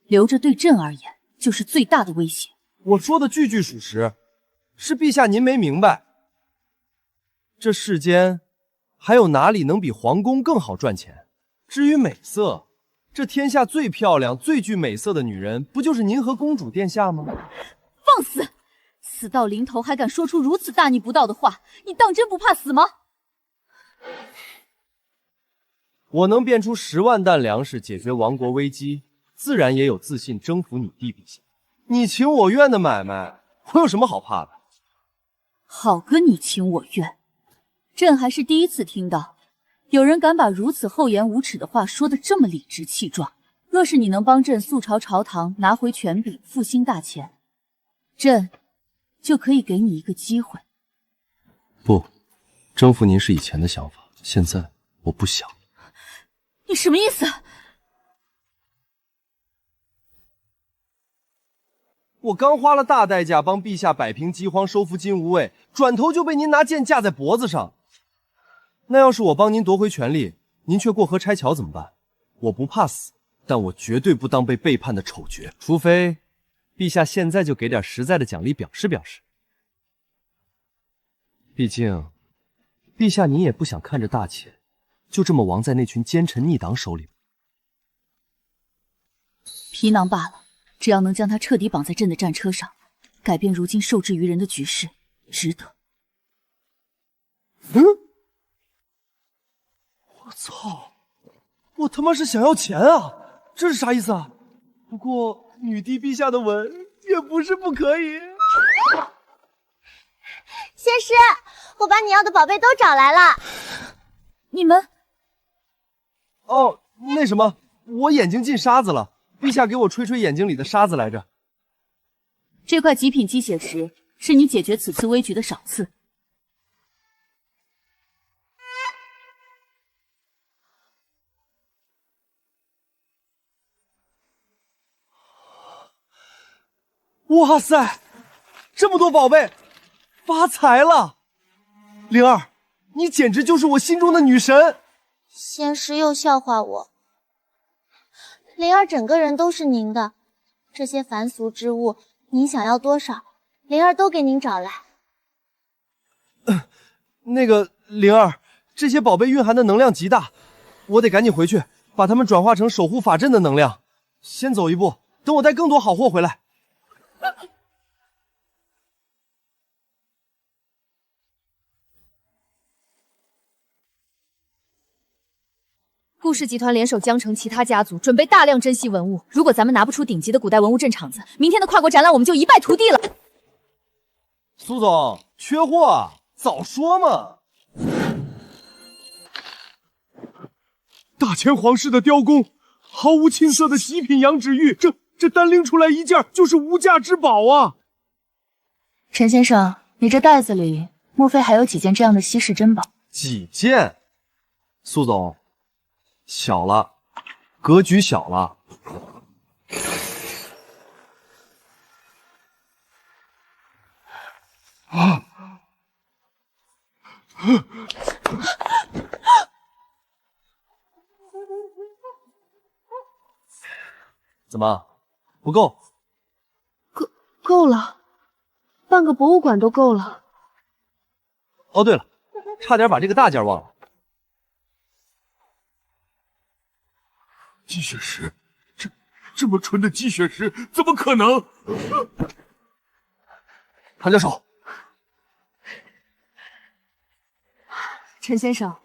留着对朕而言就是最大的威胁。我说的句句属实，是陛下您没明白，这世间还有哪里能比皇宫更好赚钱？至于美色，这天下最漂亮、最具美色的女人，不就是您和公主殿下吗？放肆！死到临头还敢说出如此大逆不道的话，你当真不怕死吗？我能变出10万担粮食解决亡国危机，自然也有自信征服你弟陛下。你情我愿的买卖，我有什么好怕的？好个你情我愿！朕还是第一次听到有人敢把如此厚颜无耻的话说得这么理直气壮。若是你能帮朕速朝朝堂拿回权柄，复兴大前，朕就可以给你一个机会。不，征服您是以前的想法，现在我不想。你什么意思？我刚花了大代价帮陛下摆平饥荒，收服金无畏，转头就被您拿剑架在脖子上。那要是我帮您夺回权力，您却过河拆桥怎么办？我不怕死，但我绝对不当被背叛的丑角，除非陛下现在就给点实在的奖励表示表示。毕竟，陛下您也不想看着大前就这么亡在那群奸臣逆党手里。皮囊罢了，只要能将他彻底绑在朕的战车上，改变如今受制于人的局势，值得。我操！我他妈是想要钱啊！这是啥意思啊？不过女帝陛下的吻也不是不可以。仙师，我把你要的宝贝都找来了。你们……哦，那什么，我眼睛进沙子了，陛下给我吹吹眼睛里的沙子来着。这块极品鸡血石是你解决此次危局的赏赐。哇塞，这么多宝贝，发财了！灵儿，你简直就是我心中的女神。仙师又笑话我，灵儿整个人都是您的，这些凡俗之物，您想要多少，灵儿都给您找来。那个灵儿，这些宝贝蕴含的能量极大，我得赶紧回去，把它们转化成守护法阵的能量。先走一步，等我带更多好货回来。顾氏集团联手江城其他家族，准备大量珍稀文物。如果咱们拿不出顶级的古代文物镇场子，明天的跨国展览我们就一败涂地了。苏总，缺货啊，早说嘛！大前皇室的雕工，毫无青涩的极品羊脂玉，这单拎出来一件就是无价之宝啊！陈先生，你这袋子里莫非还有几件这样的稀世珍宝？几件？苏总，小了，格局小了。啊！怎么，不够？够了，办个博物馆都够了。哦，对了，差点把这个大件忘了。鸡血石，这么纯的鸡血石，怎么可能？唐教授，陈先生，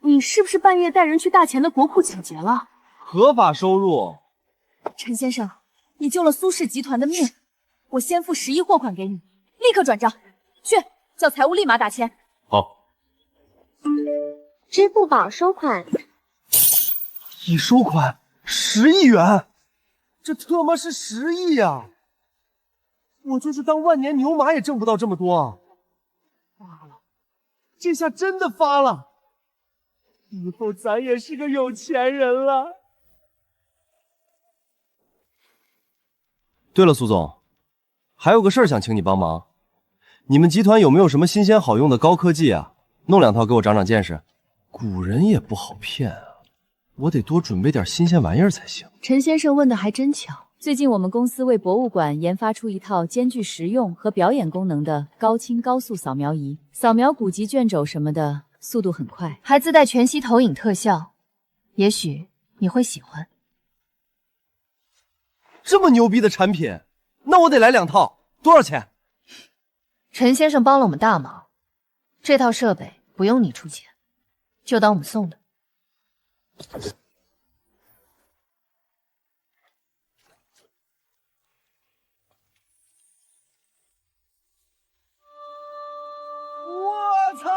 你是不是半夜带人去大钱的国库抢劫了？合法收入。陈先生，你救了苏氏集团的命，我先付10亿货款给你，立刻转账。去，叫财务立马打钱。好。支付宝收款。已收款10亿元，这特么是10亿呀！我就是当万年牛马也挣不到这么多啊！发了，这下真的发了，以后咱也是个有钱人了。对了，苏总，还有个事儿想请你帮忙，你们集团有没有什么新鲜好用的高科技啊？弄2套给我长长见识。古人也不好骗啊。我得多准备点新鲜玩意儿才行。陈先生问的还真巧，最近我们公司为博物馆研发出一套兼具实用和表演功能的高清高速扫描仪，扫描古籍卷轴什么的速度很快，还自带全息投影特效，也许你会喜欢。这么牛逼的产品，那我得来2套，多少钱？陈先生帮了我们大忙，这套设备不用你出钱，就当我们送的。我操！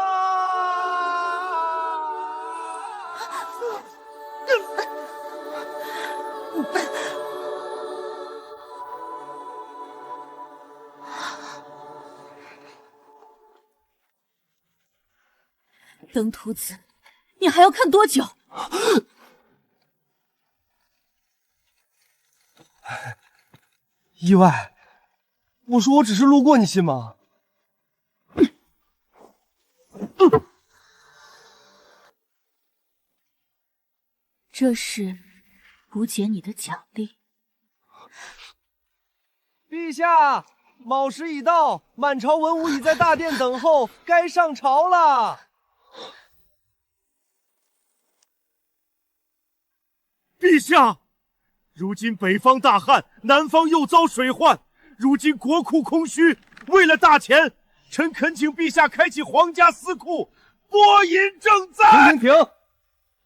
登徒子，你还要看多久？意外，我说我只是路过，你信吗？这是补解你的奖励。陛下，卯时已到，满朝文武已在大殿等候，该上朝了。陛下，如今北方大旱，南方又遭水患，如今国库空虚，为了大钱，臣恳请陛下开启皇家私库，拨银赈灾。停！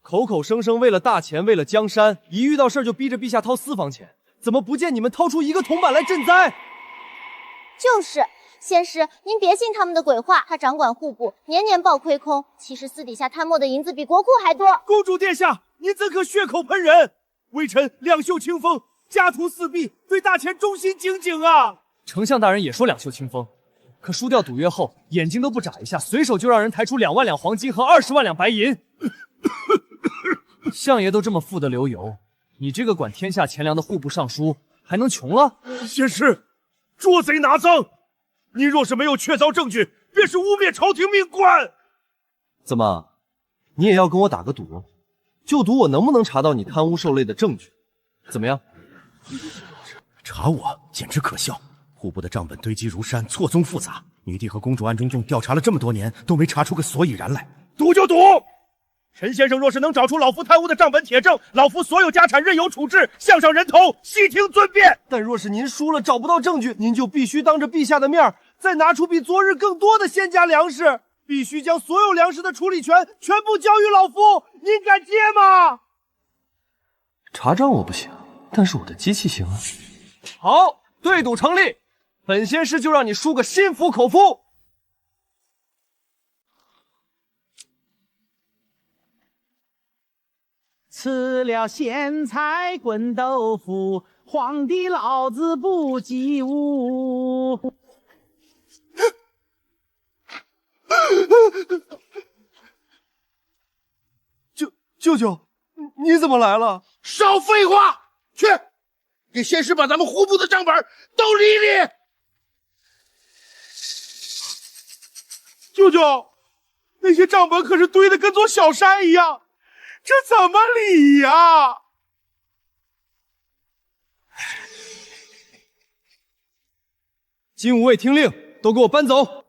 口口声声为了大钱，为了江山，一遇到事儿就逼着陛下掏私房钱，怎么不见你们掏出一个铜板来赈灾？就是，仙师，您别信他们的鬼话。他掌管户部，年年报亏空，其实私底下贪墨的银子比国库还多。公主殿下，您怎可血口喷人？微臣两袖清风，家徒四壁，对大钱忠心耿耿啊！丞相大人也说两袖清风，可输掉赌约后，眼睛都不眨一下，随手就让人抬出2万两黄金和20万两白银。相爷都这么富得流油，你这个管天下钱粮的户部尚书还能穷了？仙师，捉贼拿赃，您若是没有确凿证据，便是污蔑朝廷命官。怎么，你也要跟我打个赌？就赌我能不能查到你贪污受累的证据？怎么样？查我简直可笑！户部的账本堆积如山，错综复杂。女帝和公主暗中调查了这么多年，都没查出个所以然来。赌就赌！陈先生若是能找出老夫贪污的账本铁证，老夫所有家产任由处置，项上人头，悉听尊便。但若是您输了，找不到证据，您就必须当着陛下的面，再拿出比昨日更多的仙家粮食，必须将所有粮食的处理权全部交于老夫。您敢接吗？查账我不行，但是我的机器行啊。好，对赌成立，本仙师就让你输个心服口服。吃了咸菜滚豆腐，皇帝老子不及物。舅舅，你怎么来了？少废话，去给仙师把咱们户部的账本都理理。舅舅，那些账本可是堆得跟座小山一样，这怎么理呀？金吾卫听令，都给我搬走。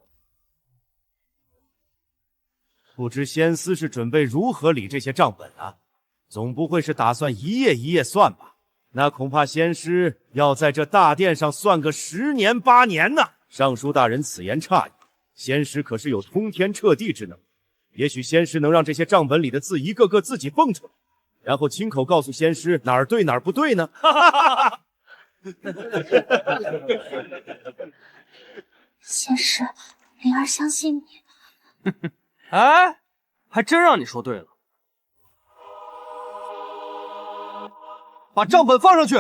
不知仙司是准备如何理这些账本啊？总不会是打算一页一页算吧？那恐怕仙师要在这大殿上算个10年8年呢。尚书大人此言差矣，仙师可是有通天彻地之能，也许仙师能让这些账本里的字一个个自己蹦出来，然后亲口告诉仙师哪儿对哪儿不对呢？哈哈哈哈！仙师，灵儿相信你。哎，还真让你说对了。把账本放上去。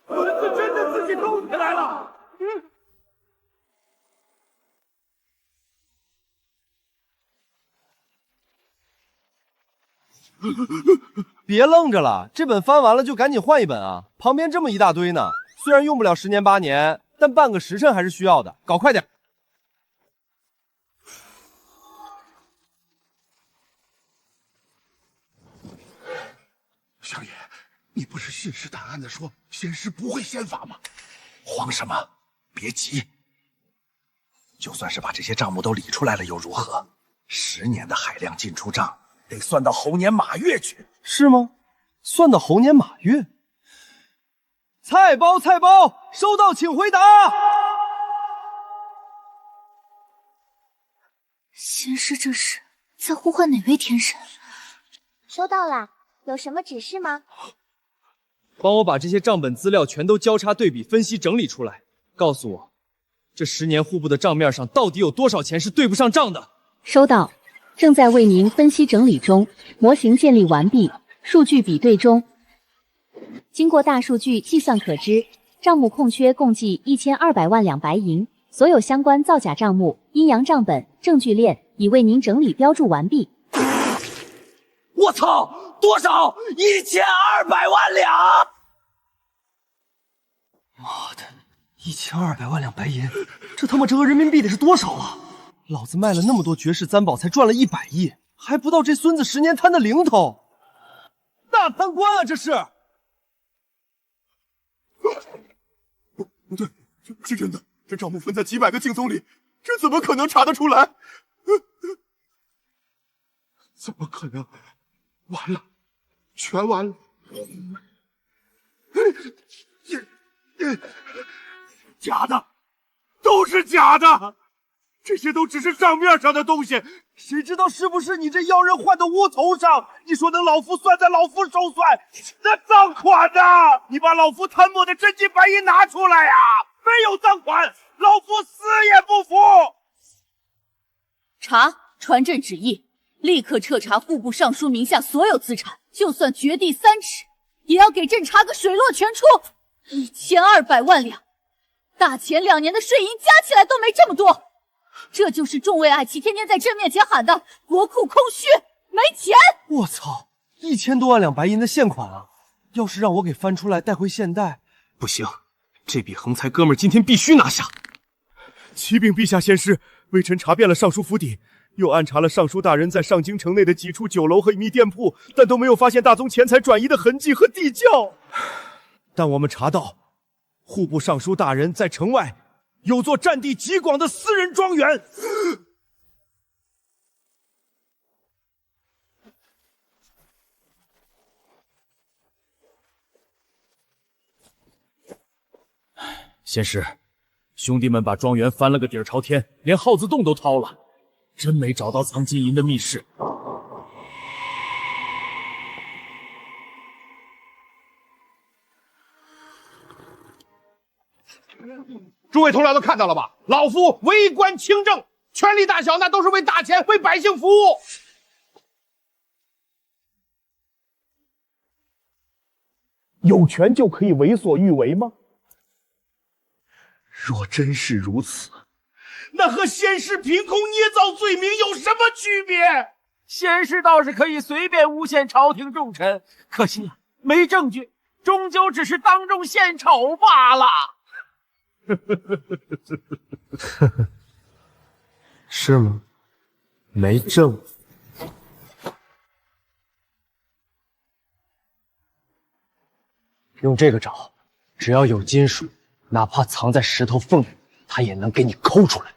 本子真的自己动起来了。别愣着了，这本翻完了就赶紧换一本啊！旁边这么一大堆呢，虽然用不了10年8年，但半个时辰还是需要的，搞快点！相爷，你不是信誓旦旦的说仙师不会仙法吗？慌什么？别急，就算是把这些账目都理出来了又如何？10年的海量进出账，得算到猴年马月去。是吗？算到猴年马月？菜包，菜包，收到，请回答。仙师这是在呼唤哪位天神？收到了，有什么指示吗？帮我把这些账本资料全都交叉对比分析整理出来，告诉我，这10年户部的账面上到底有多少钱是对不上账的？收到，正在为您分析整理中，模型建立完毕，数据比对中。经过大数据计算可知，账目空缺共计1200万两白银，所有相关造假账目、阴阳账本、证据链已为您整理标注完毕。我操！多少？1200万两！妈的，1200万两白银，这他妈折合人民币得是多少啊？老子卖了那么多绝世簪宝，才赚了100亿，还不到这孙子10年贪的零头。大贪官啊，这是！不对，是真的，这账目分在几百个敬宗里，这怎么可能查得出来？怎么可能？完了，全完了！假的，都是假的，这些都只是账面上的东西，谁知道是不是你这妖人换的窝头上？你说能老夫算在老夫手算，那赃款呢？你把老夫贪墨的真金白银拿出来呀！没有赃款，老夫死也不服！查，传朕旨意，立刻彻查户部尚书名下所有资产，就算掘地3尺，也要给朕查个水落全出。1200万两，大前2年的税银加起来都没这么多。这就是众位爱妻天天在朕面前喊的国库空虚，没钱。我操，1000多万两白银的现款啊！要是让我给翻出来带回现代，不行，这笔横财哥们儿今天必须拿下。启禀陛下先师，微臣查遍了尚书府邸，又暗查了尚书大人在上京城内的几处酒楼和一密店铺，但都没有发现大宗钱财转移的痕迹和地窖。但我们查到，户部尚书大人在城外有座占地极广的私人庄园。先师，兄弟们把庄园翻了个底儿朝天，连耗子洞都掏了，真没找到藏金银的密室。诸位同僚都看到了吧？老夫为官清正，权力大小那都是为大钱、为百姓服务。有权就可以为所欲为吗？若真是如此，那和先师凭空捏造罪名有什么区别？先师倒是可以随便诬陷朝廷重臣，可惜啊，没证据，终究只是当众献丑罢了。是吗？没证。用这个找，只要有金属，哪怕藏在石头缝里，他也能给你抠出来。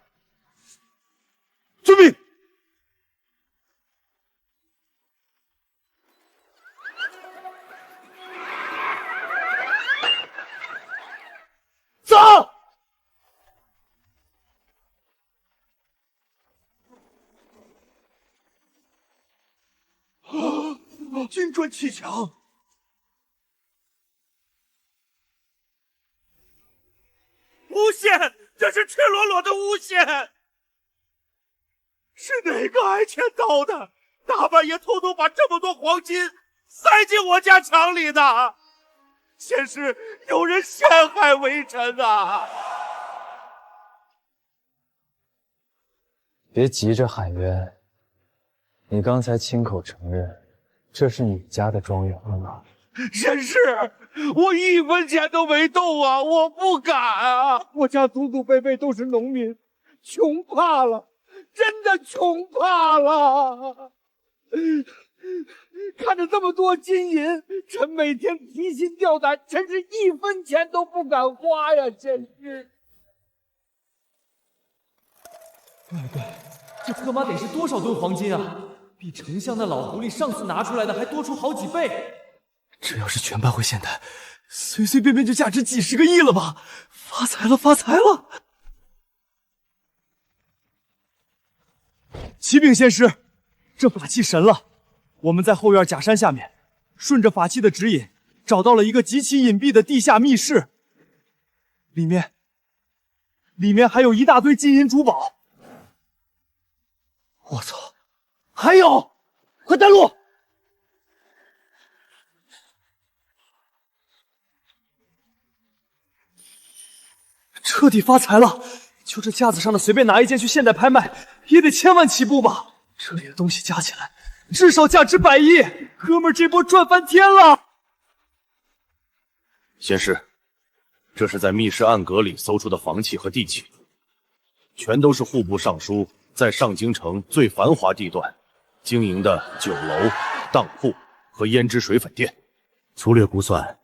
遵命。走。金砖砌墙，诬陷！这是赤裸裸的诬陷！是哪个挨千刀的？大半夜偷偷把这么多黄金塞进我家墙里的？先是有人陷害微臣啊！别急着喊冤，你刚才亲口承认，这是你家的庄园了吗？先师，我1分钱都没动啊，我不敢啊！我家祖祖辈辈都是农民，穷怕了，真的穷怕了。看着这么多金银，臣每天提心吊胆，真是1分钱都不敢花呀！先师，乖乖，这他妈得是多少吨黄金啊！比丞相那老狐狸上次拿出来的还多出好几倍。这要是全搬回现代，随随便便就价值几10个亿了吧？发财了，发财了！启禀先师，这法器神了！我们在后院假山下面，顺着法器的指引，找到了一个极其隐蔽的地下密室，里面还有一大堆金银珠宝。我操！还有，快带路！彻底发财了！就这架子上的随便拿一件去现代拍卖，也得1000万起步吧？这里的东西加起来，至少价值100亿！哥们儿，这波赚翻天了！先师，这是在密室暗格里搜出的房契和地契，全都是户部尚书在上京城最繁华地段经营的酒楼、当铺和胭脂水粉店。粗略估算，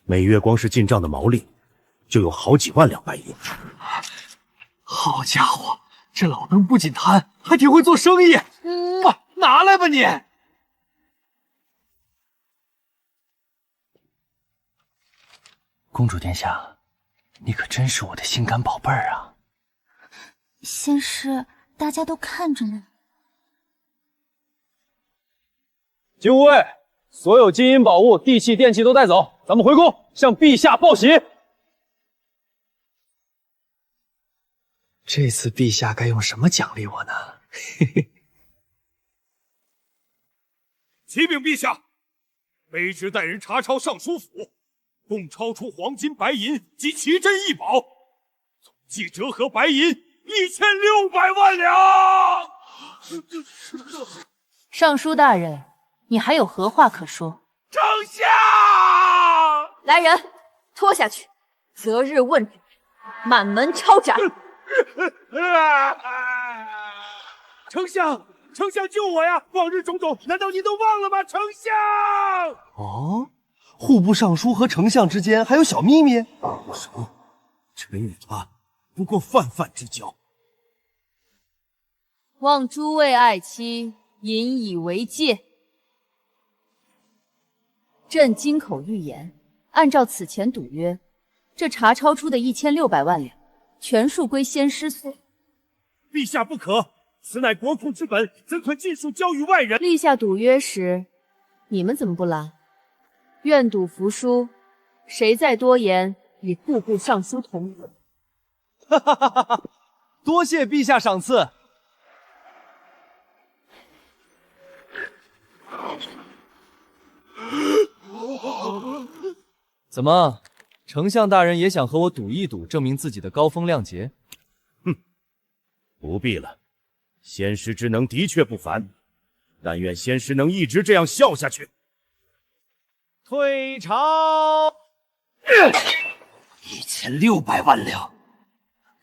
每月光是进账的毛利就有好几万两白银。好家伙，这老邓不仅贪，还挺会做生意。拿来吧你！公主殿下，你可真是我的心肝宝贝儿啊！仙师，大家都看着呢。金护卫，所有金银宝物、地器、电器都带走，咱们回宫向陛下报喜。这次陛下该用什么奖励我呢？嘿嘿。启禀陛下，卑职带人查抄尚书府，共超出黄金、白银及奇珍异宝，总计折合白银1600万两。尚书大人，你还有何话可说？丞相，来人，拖下去，择日问斩，满门抄斩。丞相，丞相救我呀！往日种种，难道您都忘了吗？丞相！哦，户部尚书和丞相之间还有小秘密？不熟，臣与他不过泛泛之交。望诸位爱卿引以为戒。朕金口玉言，按照此前赌约，这查抄出的1600万两，全数归仙师所。陛下不可，此乃国库之本，怎可尽数交与外人？立下赌约时，你们怎么不来？愿赌服输，谁再多言，与户部尚书同死。哈哈哈哈！多谢陛下赏赐。怎么，丞相大人也想和我赌一赌，证明自己的高风亮节？哼，不必了。仙师之能的确不凡，但愿仙师能一直这样笑下去。退朝！1600万两，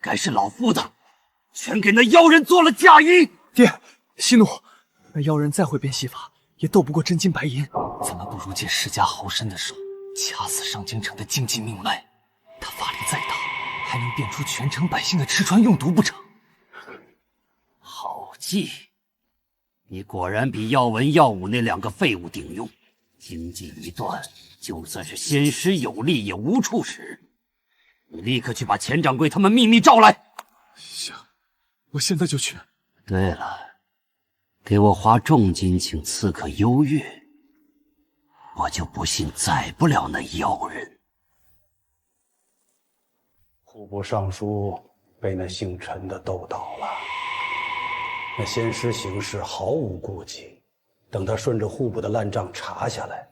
该是老夫的，全给那妖人做了嫁衣。爹，息怒，那妖人再会变戏法，也斗不过真金白银。咱们不如借世家豪绅的手，掐死上京城的经济命脉。他法力再大，还能变出全城百姓的吃穿用度不成？好计！你果然比耀文、耀武那2个废物顶用。经济一断，就算是仙师有力也无处使。你立刻去把钱掌柜他们秘密召来。行，我现在就去。对了，给我花重金请刺客幽月，我就不信宰不了那妖人。户部尚书被那姓陈的斗倒了，那仙师行事毫无顾忌。等他顺着户部的烂账查下来，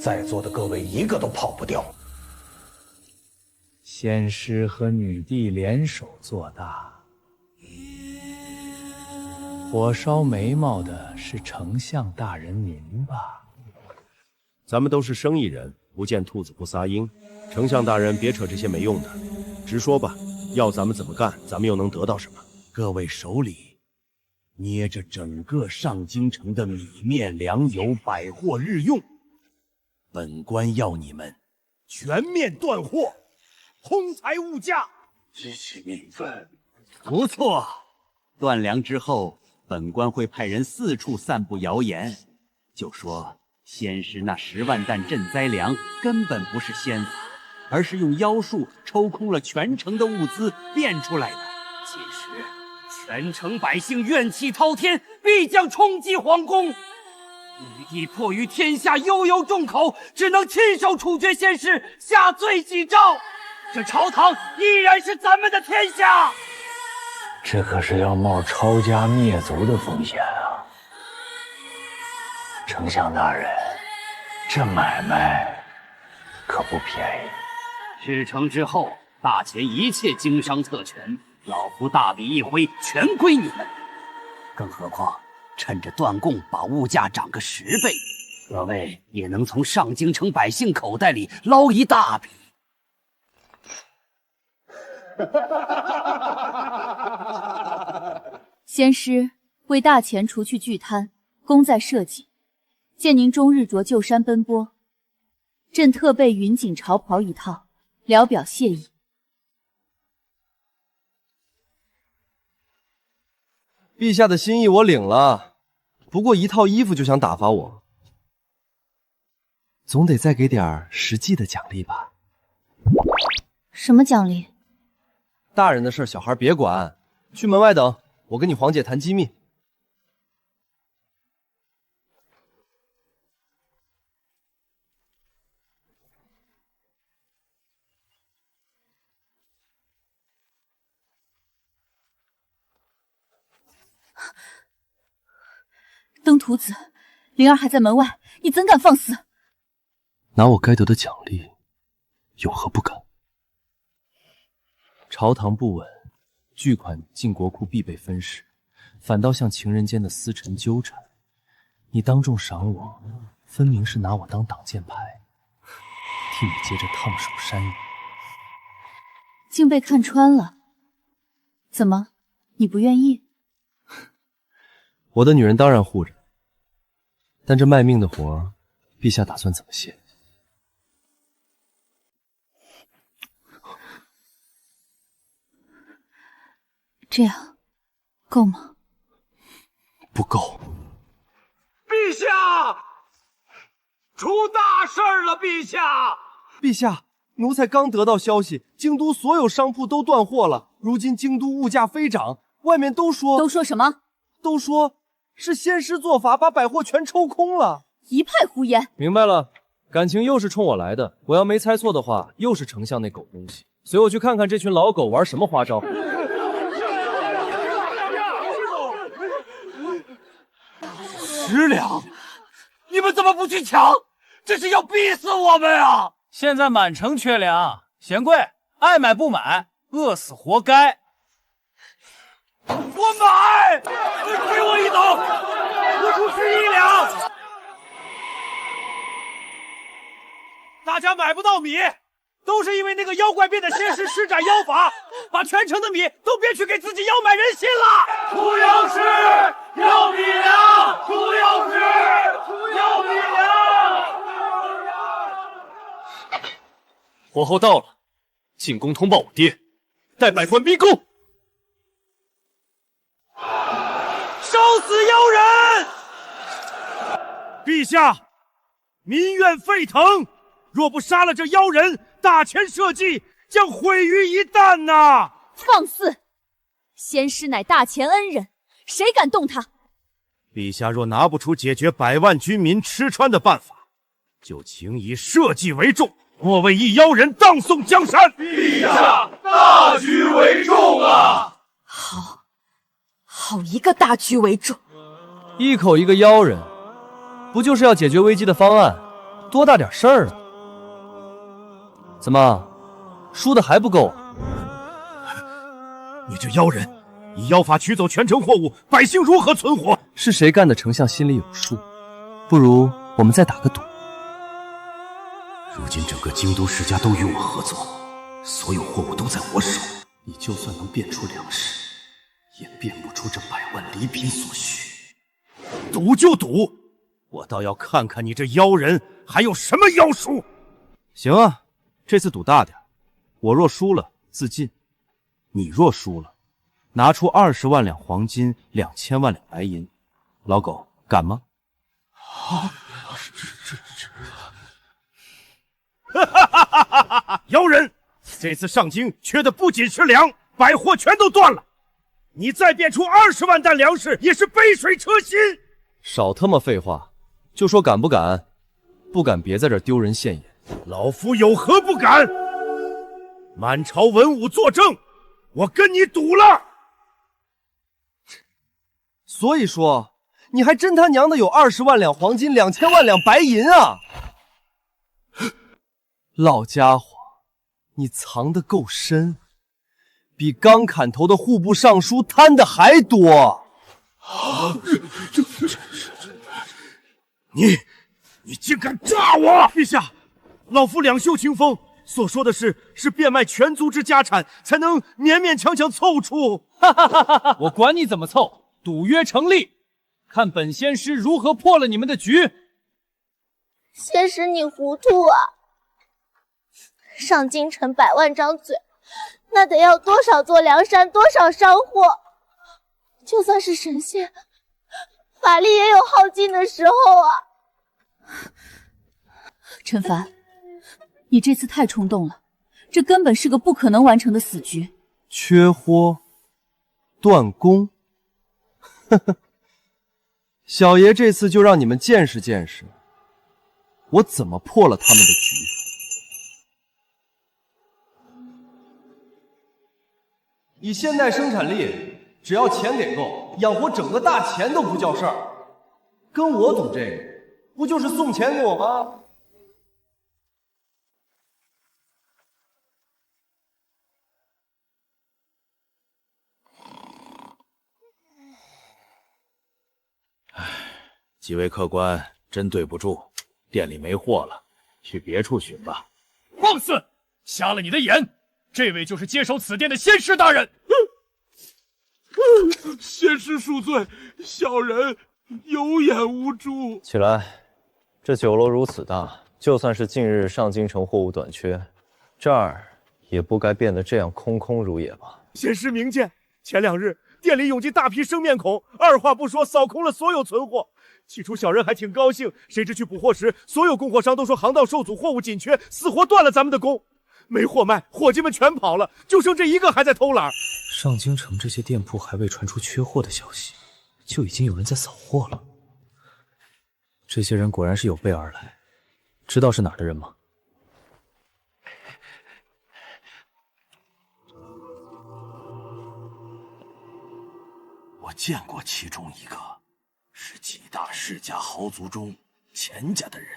在座的各位一个都跑不掉。仙师和女帝联手做大，火烧眉毛的是丞相大人您吧？咱们都是生意人，不见兔子不撒鹰。丞相大人别扯这些没用的，直说吧，要咱们怎么干，咱们又能得到什么？各位手里捏着整个上京城的米面粮油百货日用，本官要你们全面断货，通才物价，激起民愤。不错，断粮之后，本官会派人四处散布谣言，就说仙师那10万担赈灾粮根本不是仙法，而是用妖术抽空了全城的物资变出来的。届时全城百姓怨气滔天，必将冲击皇宫。女帝迫于天下悠悠众口，只能亲手处决仙师，下罪己诏。这朝堂依然是咱们的天下。这可是要冒抄家灭族的风险啊！丞相大人，这买卖可不便宜。事成之后，大钱一切经商特权，老夫大笔一挥，全归你们。更何况趁着断供，把物价涨个10倍，各位也能从上京城百姓口袋里捞一大笔。仙师为大钱除去巨贪，功在社稷。见您终日着旧衫奔波，朕特备云锦朝袍一套，聊表谢意。陛下的心意我领了，不过一套衣服就想打发我，总得再给点实际的奖励吧。什么奖励？大人的事小孩别管，去门外等，我跟你皇姐谈机密。登徒子，灵儿还在门外，你怎敢放肆？拿我该得的奖励，有何不敢？朝堂不稳，巨款进国库必被分食，反倒像情人间的私臣纠缠。你当众赏我，分明是拿我当挡箭牌，替你接着烫手山芋。竟被看穿了，怎么，你不愿意？我的女人当然护着，但这卖命的活，陛下打算怎么卸？这样够吗？不够。陛下，出大事了！陛下，陛下，奴才刚得到消息，京都所有商铺都断货了。如今京都物价飞涨，外面都说什么？都说是仙师做法，把百货全抽空了。一派胡言！明白了，感情又是冲我来的。我要没猜错的话，又是丞相那狗东西。随我去看看这群老狗玩什么花招。10两，你们怎么不去抢？这是要逼死我们啊！现在满城缺粮，嫌贵，爱买不买，饿死活该。我买，给我一斗，我出11两。大家买不到米，都是因为那个妖怪变的仙师施展妖法，把全城的米都变去给自己妖买人心了。出妖师，要米粮！出妖师，要米粮！皇后到了，进宫通报我爹，带百官逼宫。烧死妖人！陛下，民怨沸腾，若不杀了这妖人，大钱社稷将毁于一旦呐！放肆！仙师乃大钱恩人，谁敢动他？陛下若拿不出解决百万军民吃穿的办法，就请以社稷为重，莫为一妖人荡送江山。陛下，大局为重啊！好一个大局为重！一口一个妖人，不就是要解决危机的方案？多大点事儿啊！怎么，输的还不够啊？你这妖人，以妖法取走全城货物，百姓如何存活？是谁干的？丞相心里有数。不如我们再打个赌。如今整个京都世家都与我合作，所有货物都在我手。你就算能变出粮食，也变不出这100万礼品所需。赌就赌，我倒要看看你这妖人还有什么妖术。行啊，这次赌大点，我若输了自尽，你若输了，拿出20万两黄金，2000万两白银。老狗，敢吗？妖人，这次上京缺的不仅是粮，百货全都断了。你再变出20万担粮食，也是杯水车薪。少他妈废话，就说敢不敢？不敢别在这丢人现眼。老夫有何不敢？满朝文武作证，我跟你赌了。所以说，你还真他娘的有20万两黄金，2000万两白银啊！老家伙，你藏得够深，比刚砍头的户部尚书贪的还多。你竟敢诈我！陛下，老夫两袖清风，所说的是变卖全族之家产，才能勉勉强强凑出。我管你怎么凑，赌约成立，看本仙师如何破了你们的局。仙师你糊涂啊！上京城100万张嘴，那得要多少座梁山，多少商货？就算是神仙，法力也有耗尽的时候啊！陈凡，你这次太冲动了，这根本是个不可能完成的死局。缺货，断供。呵呵，小爷这次就让你们见识见识，我怎么破了他们的局。以现代生产力，只要钱给够，养活整个大钱都不叫事儿。跟我赌这个，不就是送钱给我吗？几位客官，真对不住，店里没货了，去别处寻吧。放肆！瞎了你的眼！这位就是接手此店的仙师大人。仙师恕罪，小人有眼无珠。起来，这酒楼如此大，就算是近日上京城货物短缺，这儿也不该变得这样空空如也吧？仙师明鉴，前2日店里涌进大批生面孔，二话不说扫空了所有存货。起初小人还挺高兴，谁知去补货时，所有供货商都说航道受阻，货物紧缺，死活断了咱们的供。没货卖，伙计们全跑了，就剩这一个还在偷懒。上京城这些店铺还未传出缺货的消息，就已经有人在扫货了。这些人果然是有备而来，知道是哪儿的人吗？我见过其中一个，是几大世家豪族中钱家的人。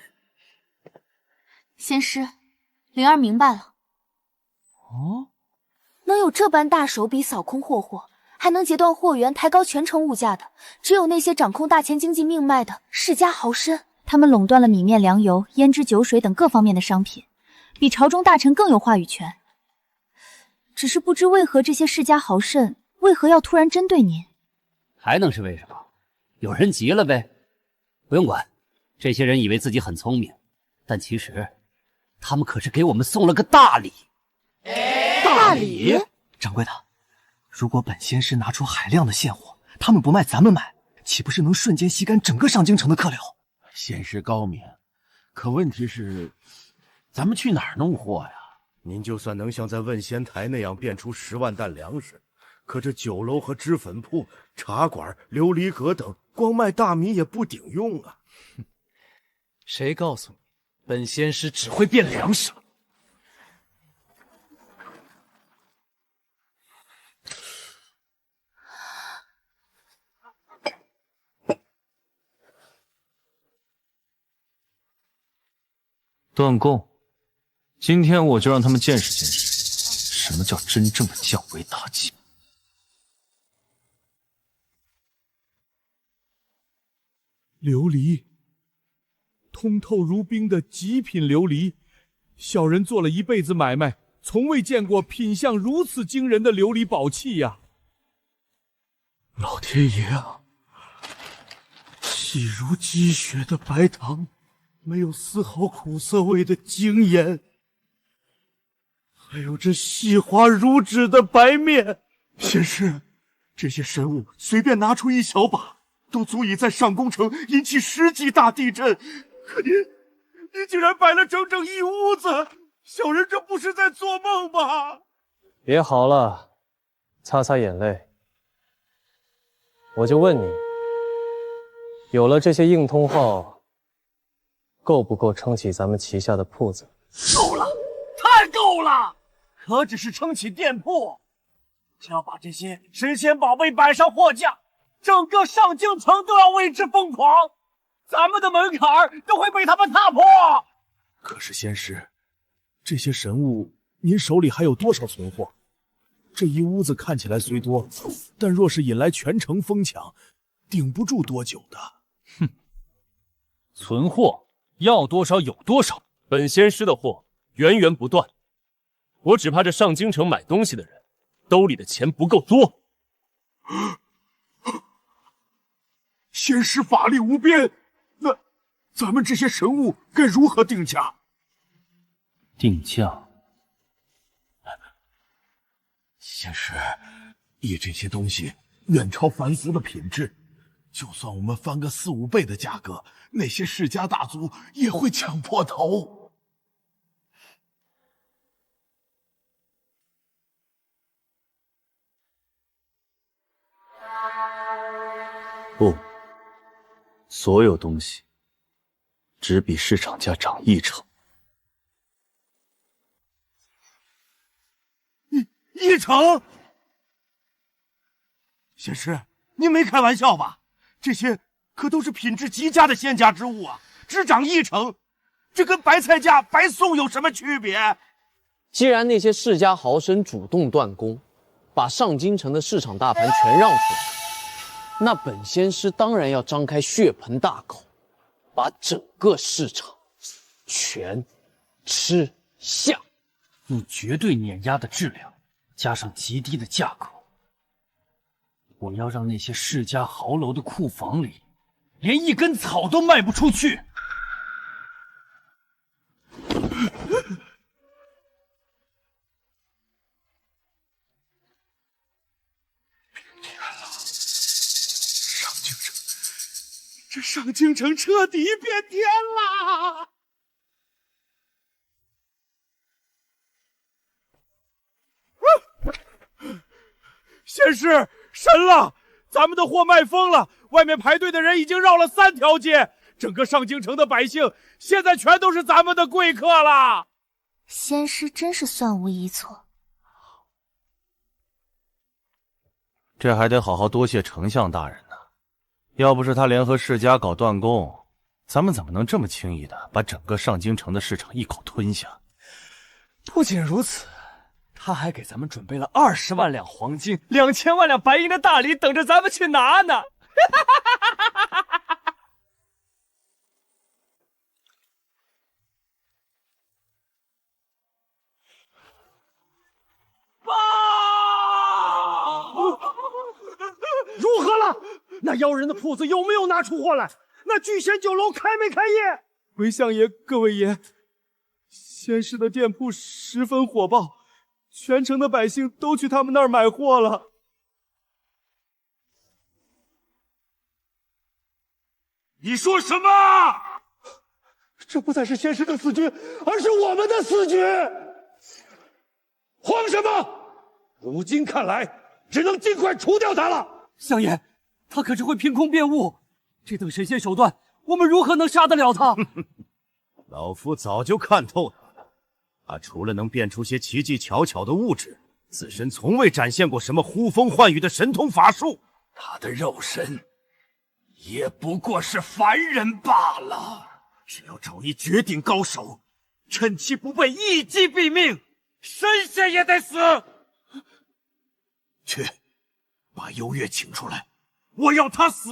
仙师，灵儿明白了。哦，能有这般大手笔扫空货，还能截断货源，抬高全城物价的，只有那些掌控大钱经济命脉的世家豪绅。他们垄断了米面粮油、胭脂酒水等各方面的商品，比朝中大臣更有话语权。只是不知为何这些世家豪绅为何要突然针对您？还能是为什么？有人急了呗。不用管，这些人以为自己很聪明，但其实他们可是给我们送了个大礼。大礼？掌柜的，如果本仙师拿出海量的现货，他们不卖咱们买，岂不是能瞬间吸干整个上京城的客流？仙师高明，可问题是，咱们去哪儿弄货呀？您就算能像在问仙台那样变出10万担粮食，可这酒楼和脂粉铺、茶馆、琉璃阁等，光卖大米也不顶用啊！谁告诉你，本仙师只会变粮食了？断供，今天我就让他们见识见识，什么叫真正的降维打击。琉璃，通透如冰的极品琉璃，小人做了一辈子买卖，从未见过品相如此惊人的琉璃宝器呀！老天爷啊！细如积雪的白糖，没有丝毫苦涩味的精盐，还有这细滑如纸的白面。仙师，这些神物随便拿出一小把，都足以在上宫城引起10级大地震。可您竟然摆了整整一屋子，小人这不是在做梦吗？别好了，擦擦眼泪。我就问你，有了这些硬通号，够不够撑起咱们旗下的铺子？够了，太够了！可只是撑起店铺，只要把这些神仙宝贝摆上货架，整个上京城都要为之疯狂，咱们的门槛都会被他们踏破。可是仙师，这些神物您手里还有多少存货？这一屋子看起来虽多，但若是引来全城疯抢，顶不住多久的。哼，存货要多少有多少，本仙师的货源源不断。我只怕这上京城买东西的人兜里的钱不够多。仙师法力无边，那咱们这些神物该如何定价？定价？仙师，以这些东西远超凡俗的品质，就算我们翻个4、5倍的价格，那些世家大族也会抢破头。不，所有东西只比市场价涨1成。1成？仙师，您没开玩笑吧？这些可都是品质极佳的仙家之物啊，只涨1成，这跟白菜价白送有什么区别？既然那些世家豪绅主动断供，把上京城的市场大盘全让出来，那本仙师当然要张开血盆大口，把整个市场全吃下。用绝对碾压的质量，加上极低的价格，我要让那些世家豪楼的库房里连一根草都卖不出去。这上京城彻底变天啦！仙师，神了！咱们的货卖疯了，外面排队的人已经绕了3条街，整个上京城的百姓现在全都是咱们的贵客啦！仙师真是算无一错。这还得好好多谢丞相大人呢，要不是他联合世家搞断供，咱们怎么能这么轻易的把整个上京城的市场一口吞下？不仅如此，他还给咱们准备了20万两黄金、2000万两白银的大礼，等着咱们去拿呢。如何了？那妖人的铺子有没有拿出货来？那聚贤酒楼开没开业？回相爷，各位爷，仙师的店铺十分火爆，全城的百姓都去他们那儿买货了。你说什么？这不再是仙师的死局，而是我们的死局！慌什么？如今看来，只能尽快除掉他了。相爷，他可是会凭空变物，这等神仙手段，我们如何能杀得了他？老夫早就看透他了，他除了能变出些奇技巧巧的物质，自身从未展现过什么呼风唤雨的神通法术。他的肉身也不过是凡人罢了。只要找一绝顶高手，趁其不备，一击毙命，神仙也得死。去，把幽月请出来，我要他死！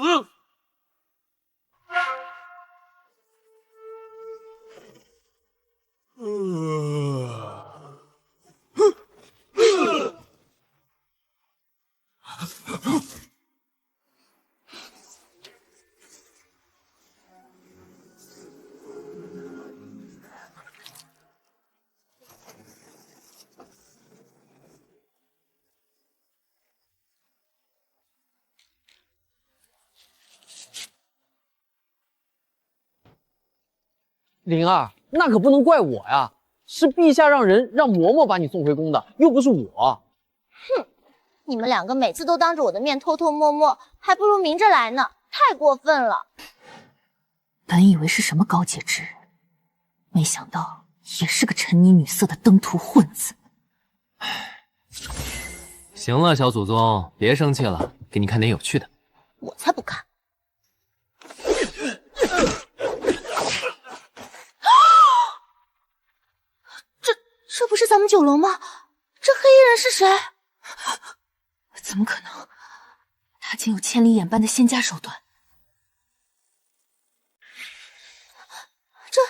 灵儿，那可不能怪我呀，是陛下让嬷嬷把你送回宫的，又不是我。哼，你们2个每次都当着我的面偷偷摸摸，还不如明着来呢，太过分了。本以为是什么高洁之人，没想到也是个沉溺女色的登徒混子。行了，小祖宗，别生气了，给你看点有趣的。我才不看。这不是咱们酒楼吗？这黑衣人是谁？怎么可能？他竟有千里眼般的仙家手段。这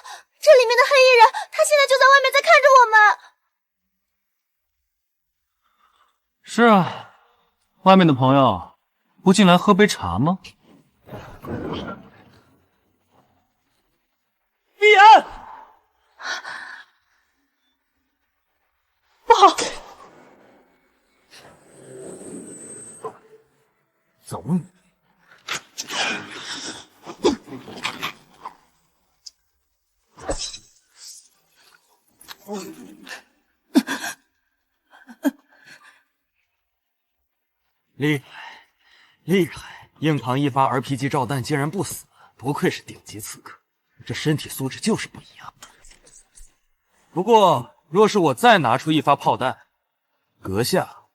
里面的黑衣人，他现在就在外面在看着我们。是啊，外面的朋友不进来喝杯茶吗？闭安！不好！走！厉害，厉害，硬扛一发 RPG 照弹竟然不死，不愧是顶级刺客，这身体素质就是不一样。不过，若是我再拿出一发炮弹，阁下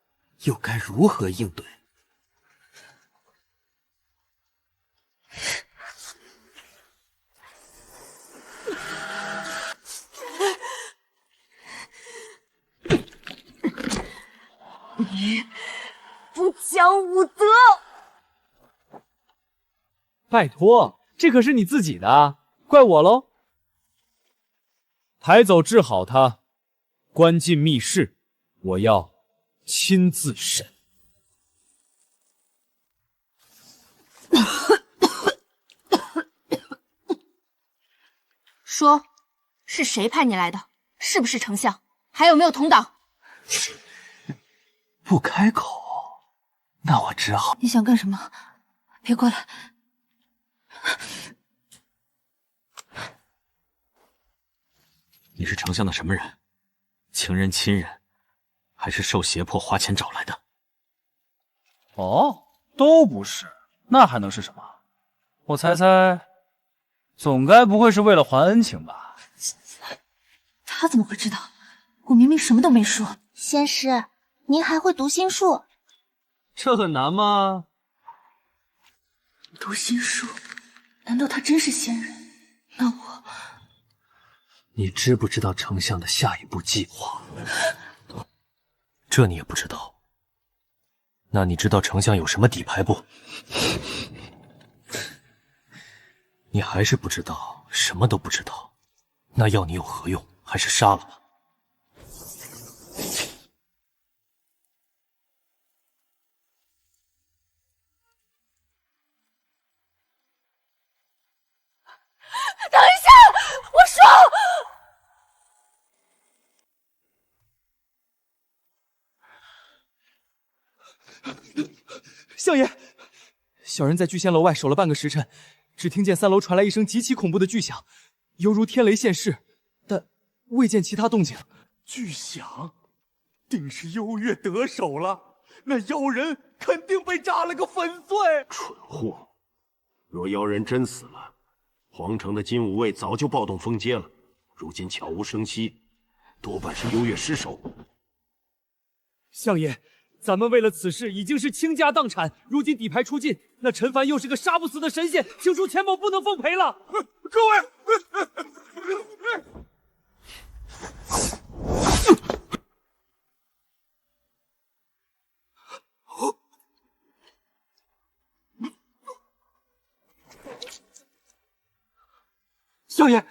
又该如何应对？你不讲武德！拜托，这可是你自己的，怪我喽。抬走治好他，关进密室，我要亲自审。说，是谁派你来的？是不是丞相？还有没有同党？不开口，那我只好……你想干什么？别过来！你是丞相的什么人？情人、亲人，还是受胁迫花钱找来的？哦，都不是，那还能是什么？我猜猜，总该不会是为了还恩情吧？他怎么会知道？我明明什么都没说。仙师，您还会读心术？这很难吗？读心术？难道他真是仙人？那我……你知不知道丞相的下一步计划？这你也不知道？那你知道丞相有什么底牌不？你还是不知道，什么都不知道。那要你有何用？还是杀了吧。等一下，我说。相爷，小人在聚仙楼外守了半个时辰，只听见3楼传来一声极其恐怖的巨响，犹如天雷现世，但未见其他动静。巨响，定是幽月得手了，那妖人肯定被炸了个粉碎。蠢货！若妖人真死了，皇城的金吾卫早就暴动封街了，如今悄无声息，多半是幽月失手。相爷，咱们为了此事已经是倾家荡产，如今底牌出尽，那陈凡又是个杀不死的神仙，请恕钱某不能奉陪了。各位，相爷，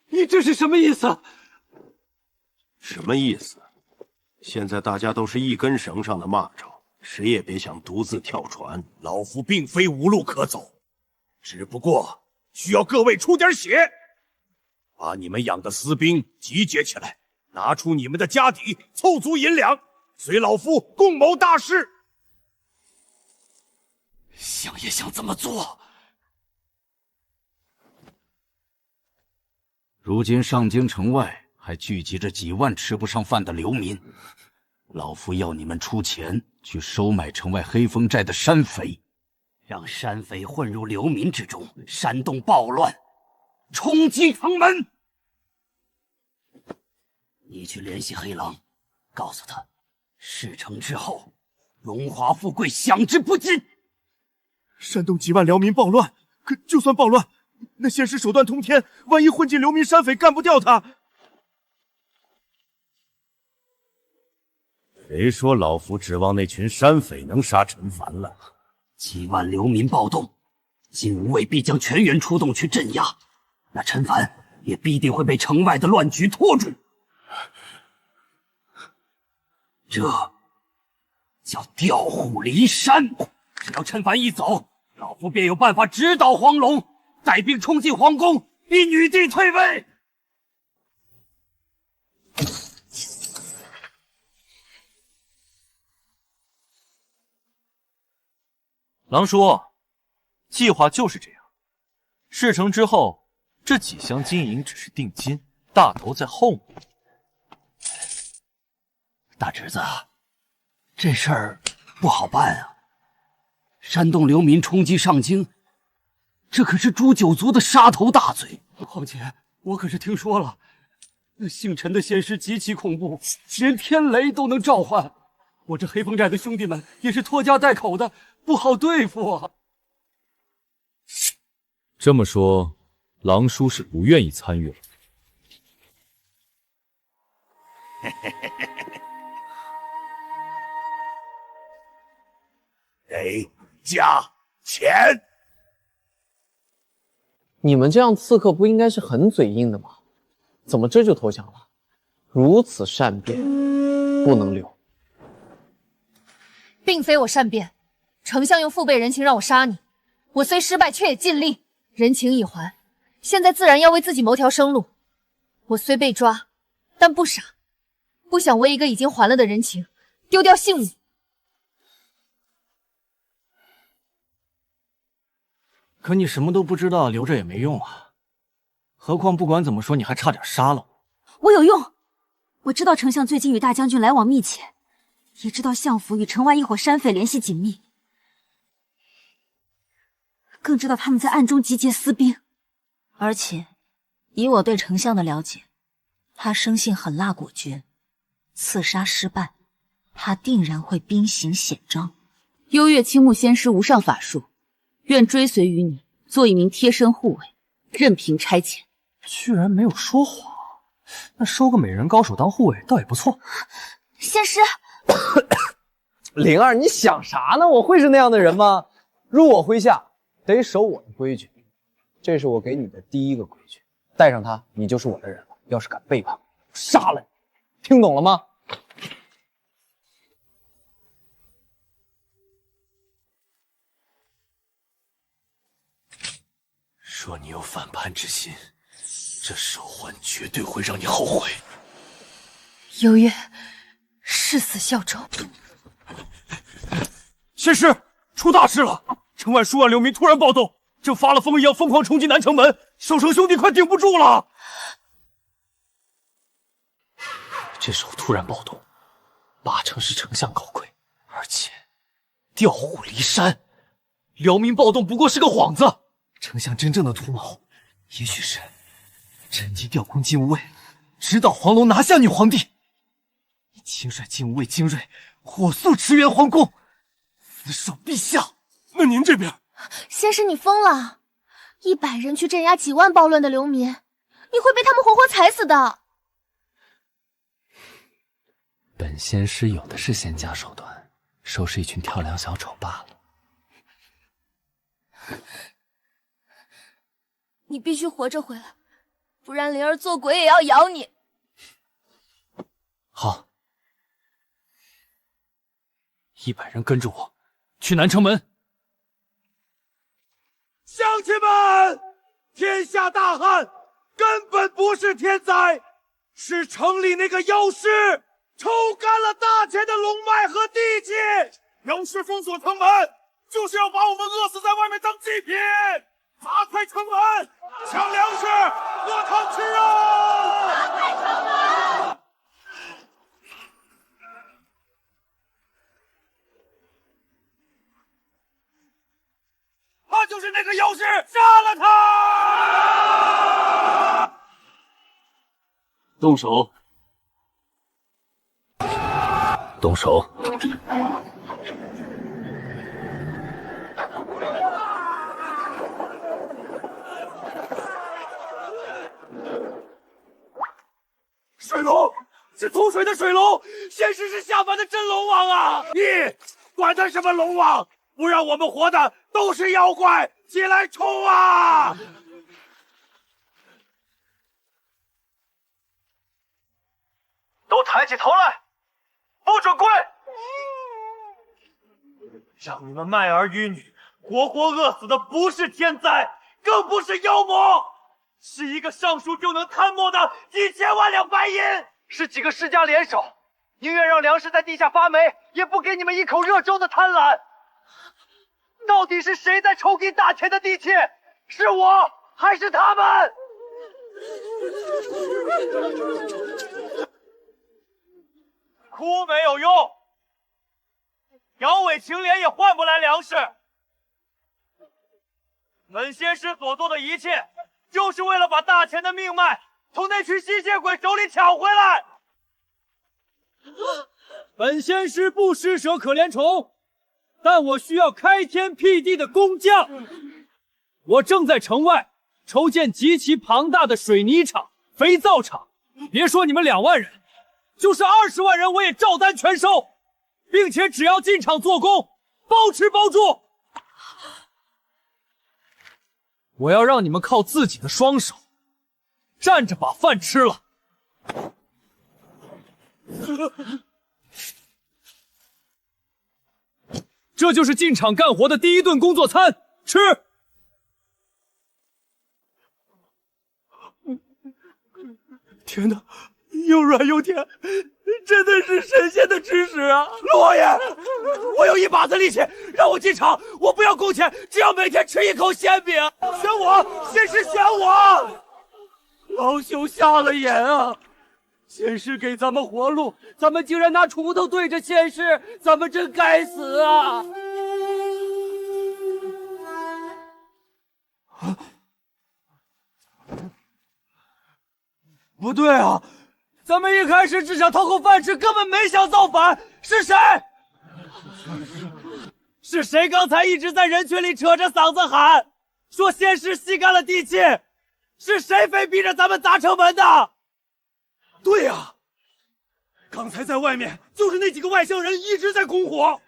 你这是什么意思？什么意思？现在大家都是一根绳上的蚂蚱，谁也别想独自跳船。老夫并非无路可走，只不过需要各位出点血，把你们养的私兵集结起来，拿出你们的家底，凑足银两，随老夫共谋大事。相爷想怎么做？如今上京城外还聚集着几万吃不上饭的流民，老夫要你们出钱去收买城外黑风寨的山匪，让山匪混入流民之中，煽动暴乱，冲击城门。你去联系黑狼，告诉他，事成之后，荣华富贵享之不尽。煽动几万辽民暴乱，可就算暴乱，那仙师手段通天，万一混进流民山匪干不掉他。谁说老夫指望那群山匪能杀陈凡了？几万流民暴动，金吾卫必将全员出动去镇压，那陈凡也必定会被城外的乱局拖住。这叫调虎离山。只要陈凡一走，老夫便有办法直捣黄龙，带兵冲进皇宫，逼女帝退位。狼叔，计划就是这样。事成之后，这几箱金银只是定金，大头在后面。大侄子，这事儿不好办啊。煽动流民冲击上京，这可是诛九族的杀头大罪。况且我可是听说了，那姓陈的仙师极其恐怖，连天雷都能召唤。我这黑风寨的兄弟们也是拖家带口的，不好对付啊。这么说，狼叔是不愿意参与了。给加钱！你们这样刺客不应该是很嘴硬的吗？怎么这就投降了？如此善变，不能留。并非我善变，丞相用腹背人情让我杀你，我虽失败，却也尽力，人情已还，现在自然要为自己谋条生路。我虽被抓，但不傻，不想为一个已经还了的人情丢掉性命。可你什么都不知道，留着也没用啊。何况不管怎么说，你还差点杀了我。我有用，我知道丞相最近与大将军来往密切，也知道相府与城外一伙山匪联系紧密，更知道他们在暗中集结私兵。而且，以我对丞相的了解，他生性狠辣果决，刺杀失败，他定然会兵行险招。幽月青木仙师无上法术，愿追随于你，做一名贴身护卫，任凭差遣。居然没有说谎，那收个美人高手当护卫倒也不错。仙师，灵儿，你想啥呢？我会是那样的人吗？入我麾下，得守我的规矩，这是我给你的第一个规矩。带上他，你就是我的人了。要是敢背叛我，杀了你！听懂了吗？若你有反叛之心，这手环绝对会让你后悔。幽月，誓死效忠。仙师，出大事了！城外数万流民突然暴动，正发了疯一样疯狂冲击南城门，守城兄弟快顶不住了。这时候突然暴动，八成是丞相搞鬼，而且调虎离山。辽民暴动不过是个幌子，丞相真正的图谋，也许是趁机调攻禁卫，直捣黄龙，拿下女皇帝。亲率禁卫精锐，火速驰援皇宫，死守陛下。那您这边？仙师，你疯了！100人去镇压几万暴乱的流民，你会被他们活活踩死的。本仙师有的是仙家手段，收拾一群跳梁小丑罢了。你必须活着回来，不然灵儿做鬼也要咬你。好，100人跟着我去南城门。乡亲们，天下大旱根本不是天灾，是城里那个妖师抽干了大钱的龙脉和地气。妖师封锁城门，就是要把我们饿死在外面当祭品。砸开城门，抢粮食，喝汤吃肉！砸开城门！他就是那个妖师，杀了他！动手！动手！水龙是吐水的水龙，仙师是下凡的真龙王啊！你管他什么龙王，不让我们活的都是妖怪，起来冲啊！都抬起头来，不准跪！让你们卖儿于女，活活饿死的不是天灾，更不是妖魔，是一个上书就能贪墨的几千万两白银，是几个世家联手，宁愿让粮食在地下发霉，也不给你们一口热粥的贪婪。到底是谁在抽给大钱的地气？是我还是他们？哭没有用，摇尾请脸也换不来粮食。本仙师所做的一切，就是为了把大钱的命脉从那群吸血鬼手里抢回来。本仙师不施舍可怜虫，但我需要开天辟地的工匠。我正在城外筹建极其庞大的水泥厂、肥皂厂，别说你们2万人，就是20万人我也照单全收，并且只要进场做工，包吃包住。我要让你们靠自己的双手，站着把饭吃了。这就是进厂干活的第一顿工作餐，吃。天哪，又软又甜，真的是神仙的吃食啊！罗爷，我有1把子力气，让我进厂，我不要工钱，只要每天吃1口鲜饼。选我，仙师选我！老朽瞎了眼啊！仙师给咱们活路，咱们竟然拿锄头对着仙师，咱们真该死啊！不对啊，咱们一开始只想讨口饭吃，根本没想造反。是谁？是谁刚才一直在人群里扯着嗓子喊，说仙师吸干了地气？是谁非逼着咱们砸城门的？对呀，刚才在外面就是那几个外乡人一直在拱火。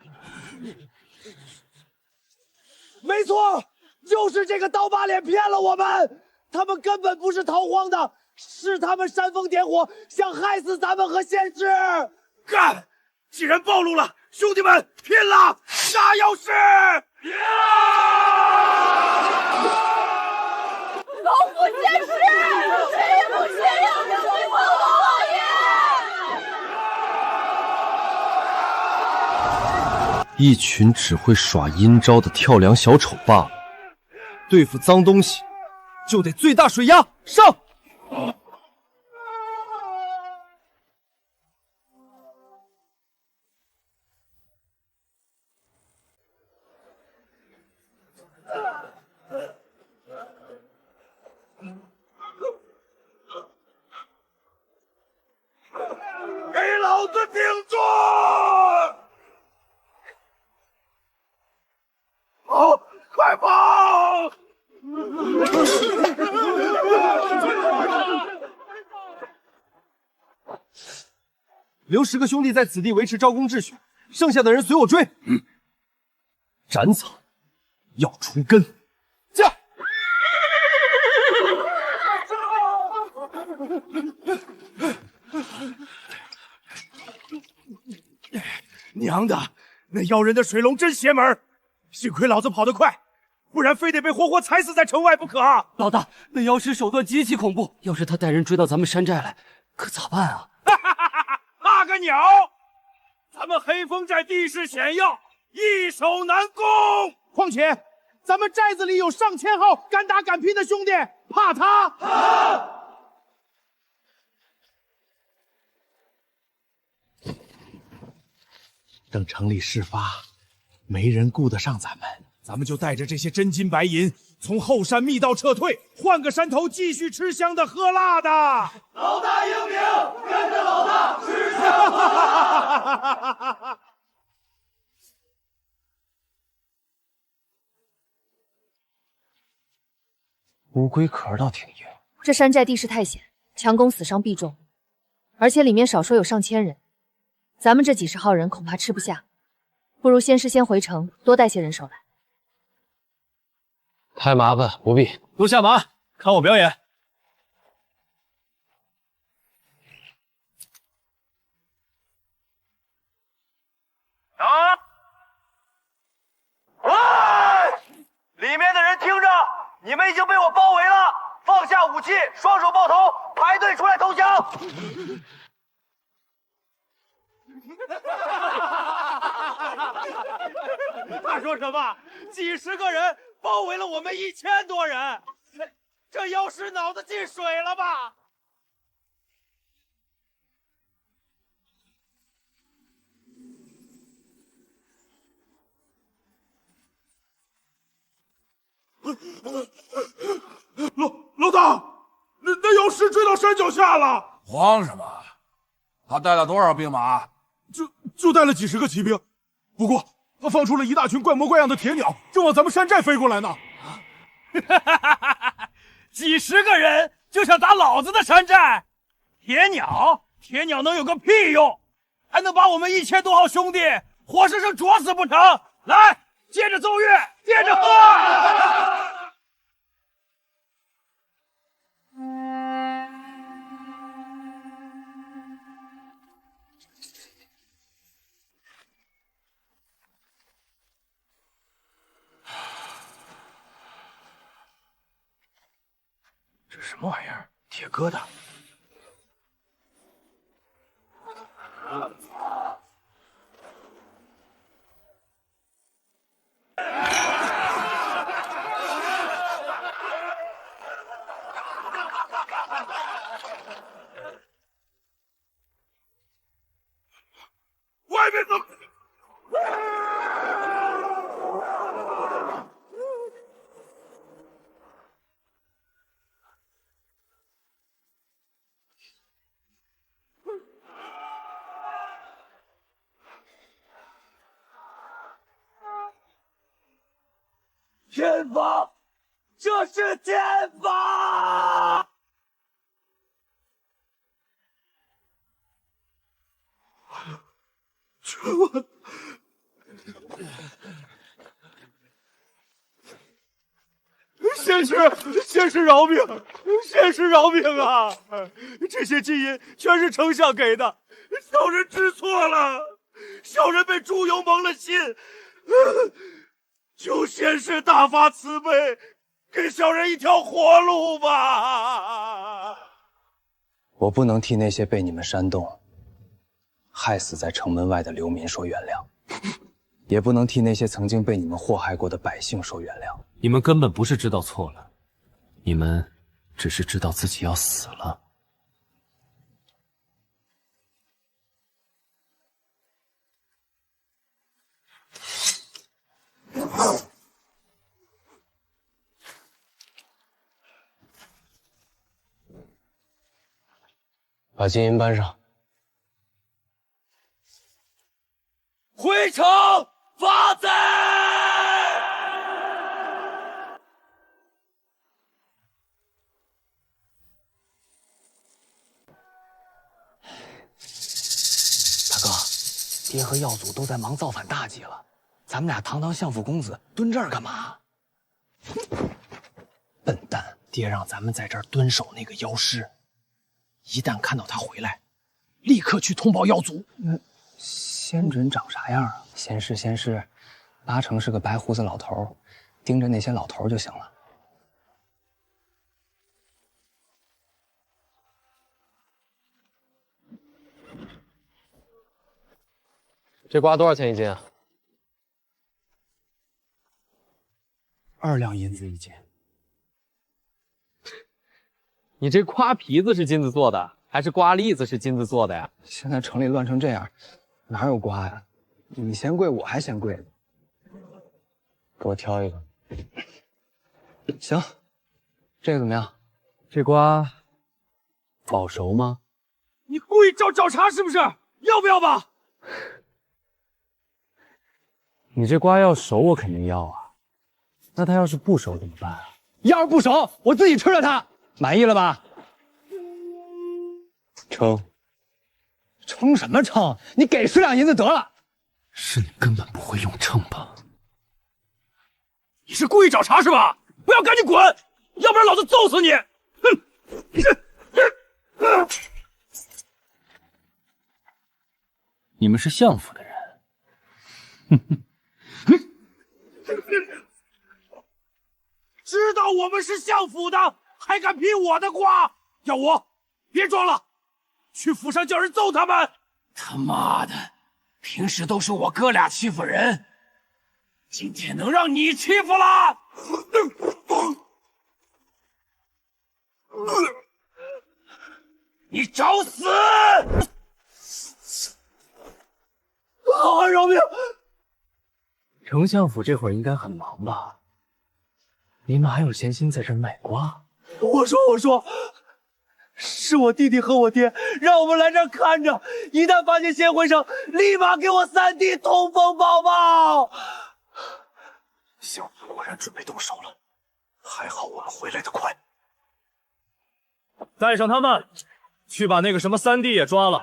没错，就是这个刀疤脸骗了我们，他们根本不是逃荒的，是他们煽风点火，想害死咱们和仙师。干！既然暴露了，兄弟们拼了！杀妖师！老虎仙师，谁也不许让你回报我老爷！一群只会耍阴招的跳梁小丑罢了。对付脏东西，就得最大水压上！给老子挺住！跑，快跑！留10个兄弟在此地维持招工秩序，剩下的人随我追。斩草要除根。驾！娘的，那妖人的水龙真邪门！幸亏老子跑得快，不然非得被活活踩死在城外不可啊！老大，那妖师手段极其恐怖，要是他带人追到咱们山寨来，可咋办啊？怕个鸟！咱们黑风寨地势险要，易守难攻。况且咱们寨子里有上千号敢打敢拼的兄弟，怕他？怕！等城里事发，没人顾得上咱们，咱们就带着这些真金白银，从后山密道撤退，换个山头继续吃香的喝辣的。老大英明，跟着老大吃香喝辣。乌龟壳倒挺硬。这山寨地势太险，强攻死伤必重，而且里面少说有上千人，咱们这几十号人恐怕吃不下，不如仙师先回城，多带些人手来。太麻烦，不必。都下马，看我表演。喂！里面的人听着，你们已经被我包围了，放下武器，双手抱头，排队出来投降。他说什么？几十个人包围了我们1000多人，这妖师脑子进水了吧？追到山脚下了。慌什么？他带了多少兵马？就带了几十个骑兵。不过他放出了一大群怪模怪样的铁鸟，正往咱们山寨飞过来呢。几十个人就想打老子的山寨？铁鸟能有个屁用？还能把我们1000多号兄弟活生生啄死不成？来，接着奏乐，接着喝！这什么玩意儿？铁疙瘩。外面怎么？天法，这是天法！仙师饶命！仙师饶命啊！这些金银全是丞相给的，小人知错了，小人被猪油蒙了心。求仙师大发慈悲，给小人一条活路吧！我不能替那些被你们煽动、害死在城门外的流民说原谅，也不能替那些曾经被你们祸害过的百姓说原谅。你们根本不是知道错了，你们只是知道自己要死了。把金银搬上。回城发财！大哥，爹和耀祖都在忙造反大计了，咱们俩堂堂相府公子蹲这儿干嘛？笨蛋，爹让咱们在这儿蹲守那个妖师，一旦看到他回来，立刻去通报耀祖。仙准长啥样啊？仙师，八成是个白胡子老头，盯着那些老头就行了。这瓜多少钱一斤啊？2两银子一斤。你这瓜皮子是金子做的，还是瓜栗子是金子做的呀？现在城里乱成这样，哪有瓜呀？你嫌贵，我还嫌贵。给我挑一个。行，这个怎么样？这瓜老熟吗？你故意找茬是不是？要不要吧？你这瓜要熟，我肯定要啊。那它要是不熟怎么办啊？要是不熟，我自己吃了它。满意了吧？称什么称？你给10两银子得了。是你根本不会用秤吧？你是故意找茬是吧？不要赶紧滚，要不然老子揍死你！哼！你们是相府的人。知道我们是相府的，还敢劈我的瓜？要我别装了，去府上叫人揍他们！他妈的，平时都是我哥俩欺负人，今天能让你欺负了？你找死！啊！饶命！丞相府这会儿应该很忙吧？你们还有闲心在这儿卖瓜？我说，是我弟弟和我爹让我们来这儿看着，一旦发现仙回生，立马给我三弟通风报报。相府果然准备动手了，还好我们回来的快。带上他们，去把那个什么三弟也抓了，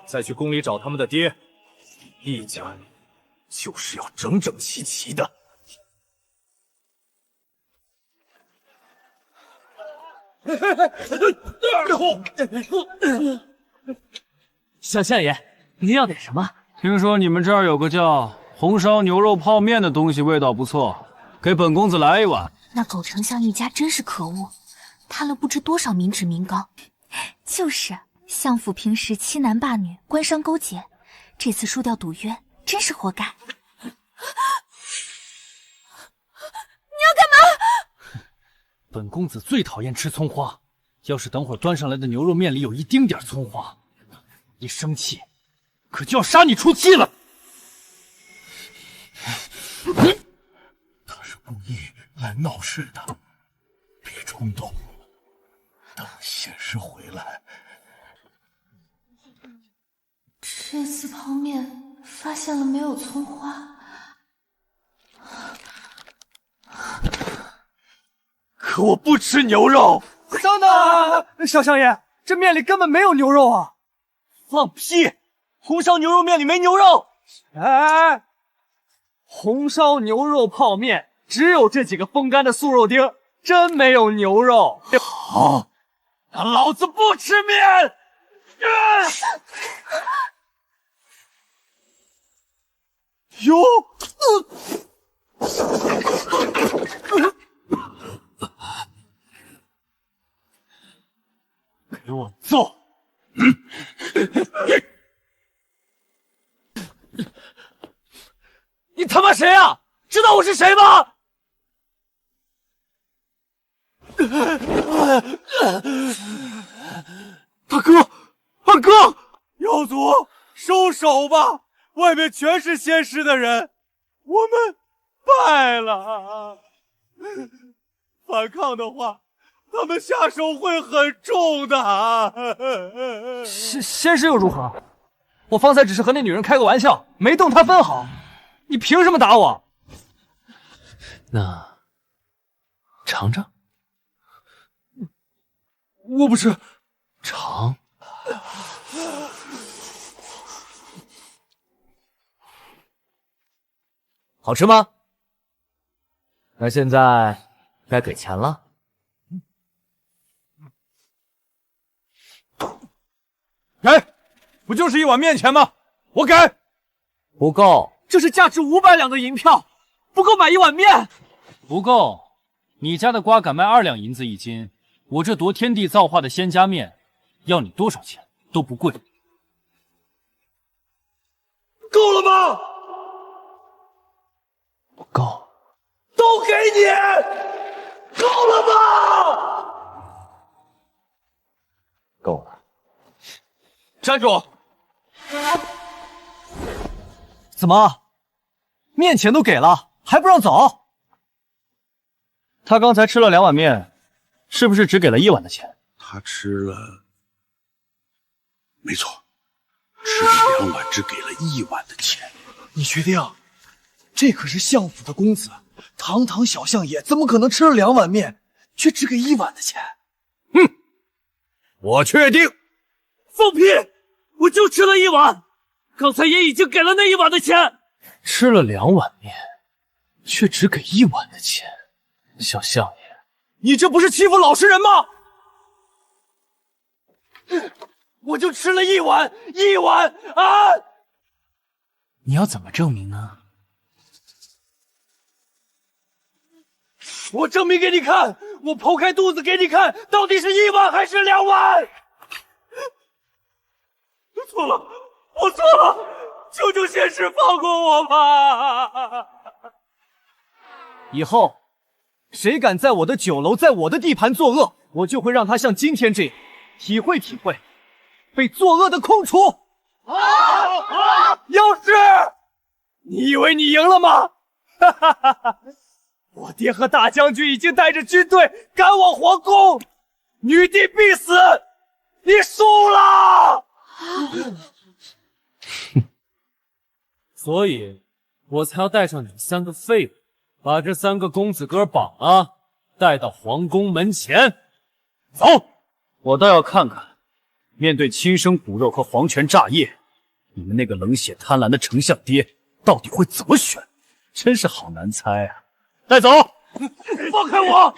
再去宫里找他们的爹。一家就是要整整齐齐的。小相爷，您要点什么？听说你们这儿有个叫红烧牛肉泡面的东西，味道不错，给本公子来一碗。那狗丞相一家真是可恶，贪了不知多少民脂民膏。就是，相府平时欺男霸女，官商勾结，这次输掉赌约，真是活该。你要干嘛？本公子最讨厌吃葱花，要是等会儿端上来的牛肉面里有一丁点葱花，一生气，可就要杀你出气了。他是故意来闹事的，别冲动，等仙师回来。这次泡面发现了没有葱花，可我不吃牛肉。等等，小相爷，这面里根本没有牛肉啊！放屁！红烧牛肉面里没牛肉。哎，红烧牛肉泡面只有这几个风干的素肉丁，真没有牛肉。好，那老子不吃面。哟，给我揍！你他妈谁啊？知道我是谁吗？大哥，二哥，妖族，收手吧！外面全是仙师的人，我们败了。反抗的话，他们下手会很重的。仙师又如何？我方才只是和那女人开个玩笑，没动她分毫。你凭什么打我？那尝尝。我不吃。尝。好吃吗？那现在该给钱了。给，不就是一碗面钱吗？我给。不够，这是价值500两的银票，不够买一碗面。不够，你家的瓜敢卖2两银子一斤，我这夺天地造化的仙家面，要你多少钱都不贵。够了吗？不够。都给你，够了吗？够了。站住！怎么？面钱都给了，还不让走？他刚才吃了2碗面，是不是只给了1碗的钱？他吃了，没错，吃了2碗，只给了1碗的钱。你确定？这可是相府的公子，堂堂小相爷，怎么可能吃了2碗面，却只给1碗的钱？哼，我确定。放屁！我就吃了1碗，刚才也已经给了那1碗的钱。吃了2碗面，却只给1碗的钱，小相爷，你这不是欺负老实人吗？我就吃了1碗啊！你要怎么证明呢？我证明给你看，我剖开肚子给你看，到底是1碗还是2碗？错了，我错了，求求仙师放过我吧！以后谁敢在我的酒楼，在我的地盘作恶，我就会让他像今天这样，体会体会被作恶的苦楚。妖师，你以为你赢了吗？哈哈哈哈！我爹和大将军已经带着军队赶往皇宫，女帝必死，所以我才要带上你们3个废物，把这3个公子哥绑了，带到皇宫门前。走，我倒要看看，面对亲生骨肉和皇权炸业，你们那个冷血贪婪的丞相爹到底会怎么选？真是好难猜啊！带走！放开我！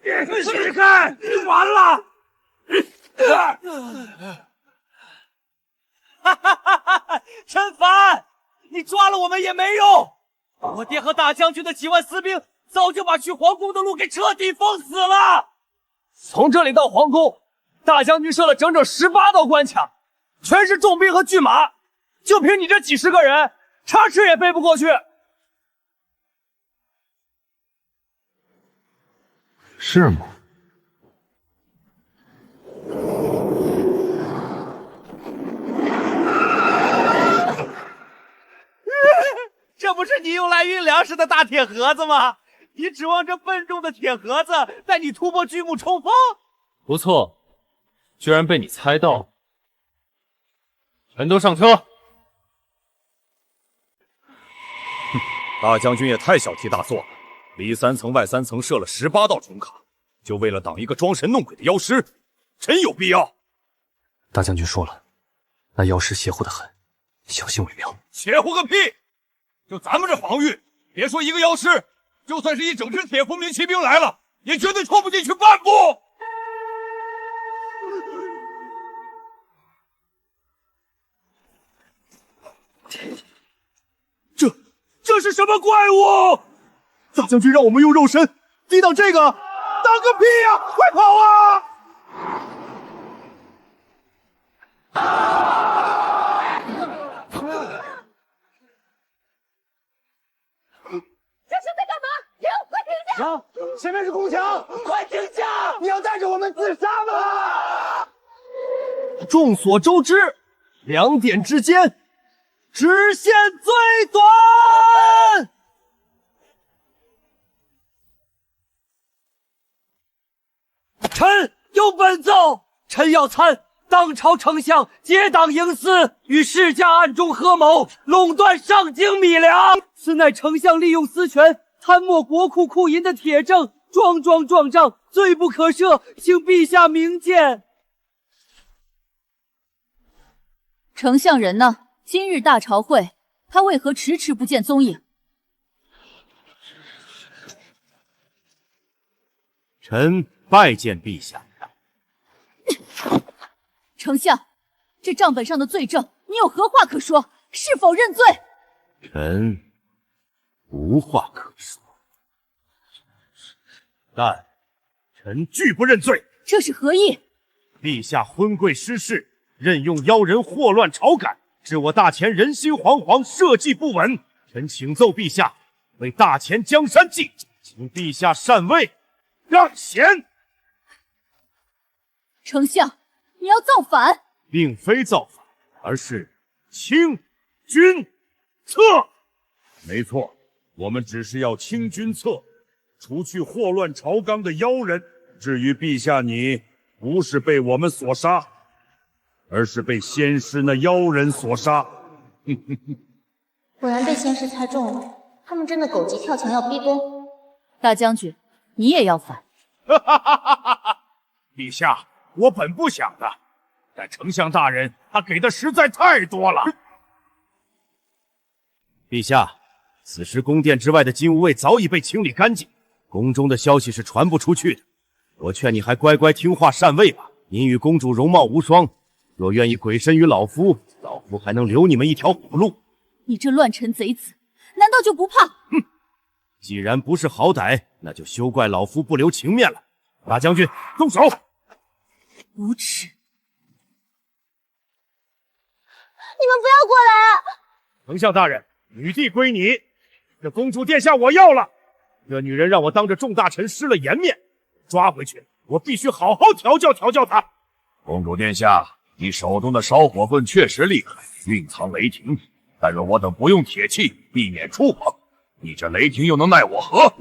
你试试看，你完了！哈哈哈哈！陈凡，你抓了我们也没用，我爹和大将军的几万私兵早就把去皇宫的路给彻底封死了。从这里到皇宫，大将军设了整整18道关卡，全是重兵和巨马，就凭你这几10个人，插翅也飞不过去。是吗？这不是你用来运粮食的大铁盒子吗？你指望这笨重的铁盒子带你突破巨木冲锋？不错，居然被你猜到。全都上车！大将军也太小题大做了，里3层外3层设了18道重卡，就为了挡一个装神弄鬼的妖师，真有必要？大将军说了，那妖师邪乎得很，小心为妙。邪乎个屁！就咱们这防御，别说一个妖师，就算是一整支铁风鸣骑兵来了，也绝对冲不进去半步。这是什么怪物？大将军让我们用肉身抵挡这个，挡个屁呀！快跑啊！这是在干嘛？停！快停下！娘，前面是宫墙，快停下！你要带着我们自杀吗？众所周知，2点之间，直线最短。臣有本奏，臣要参当朝丞相结党营私，与世家暗中合谋，垄断上京米粮。此乃丞相利用私权贪没国库库银的铁证，桩桩状账，罪不可赦，请陛下明鉴。丞相人呢？今日大朝会，他为何迟迟不见踪影？臣拜见陛下。丞相，这账本上的罪证，你有何话可说？是否认罪？臣无话可说，但臣拒不认罪。这是何意？陛下昏贵失势，任用妖人祸乱朝改，致我大前人心惶惶，社稷不稳。臣请奏陛下，为大前江山计，请陛下禅位，让贤。丞相，你要造反？并非造反，而是清君侧。没错，我们只是要清君侧，除去祸乱朝纲的妖人。至于陛下你，不是被我们所杀，而是被仙师那妖人所杀。果然被仙师猜中了，他们真的狗急跳墙要逼宫。大将军，你也要反？陛下，我本不想的，但丞相大人他给的实在太多了。陛下，此时宫殿之外的金吾卫早已被清理干净，宫中的消息是传不出去的。我劝你还乖乖听话禅位吧。您与公主容貌无双，若愿意鬼身于老夫，老夫还能留你们一条活路。你这乱臣贼子，难道就不怕？哼！既然不是好歹，那就休怪老夫不留情面了。大将军，动手！无耻！你们不要过来啊！丞相大人，女帝归你，这公主殿下我要了。这女人让我当着众大臣失了颜面，抓回去，我必须好好调教调教她。公主殿下，你手中的烧火棍确实厉害，蕴藏雷霆，但若我等不用铁器，避免触碰，你这雷霆又能奈我何？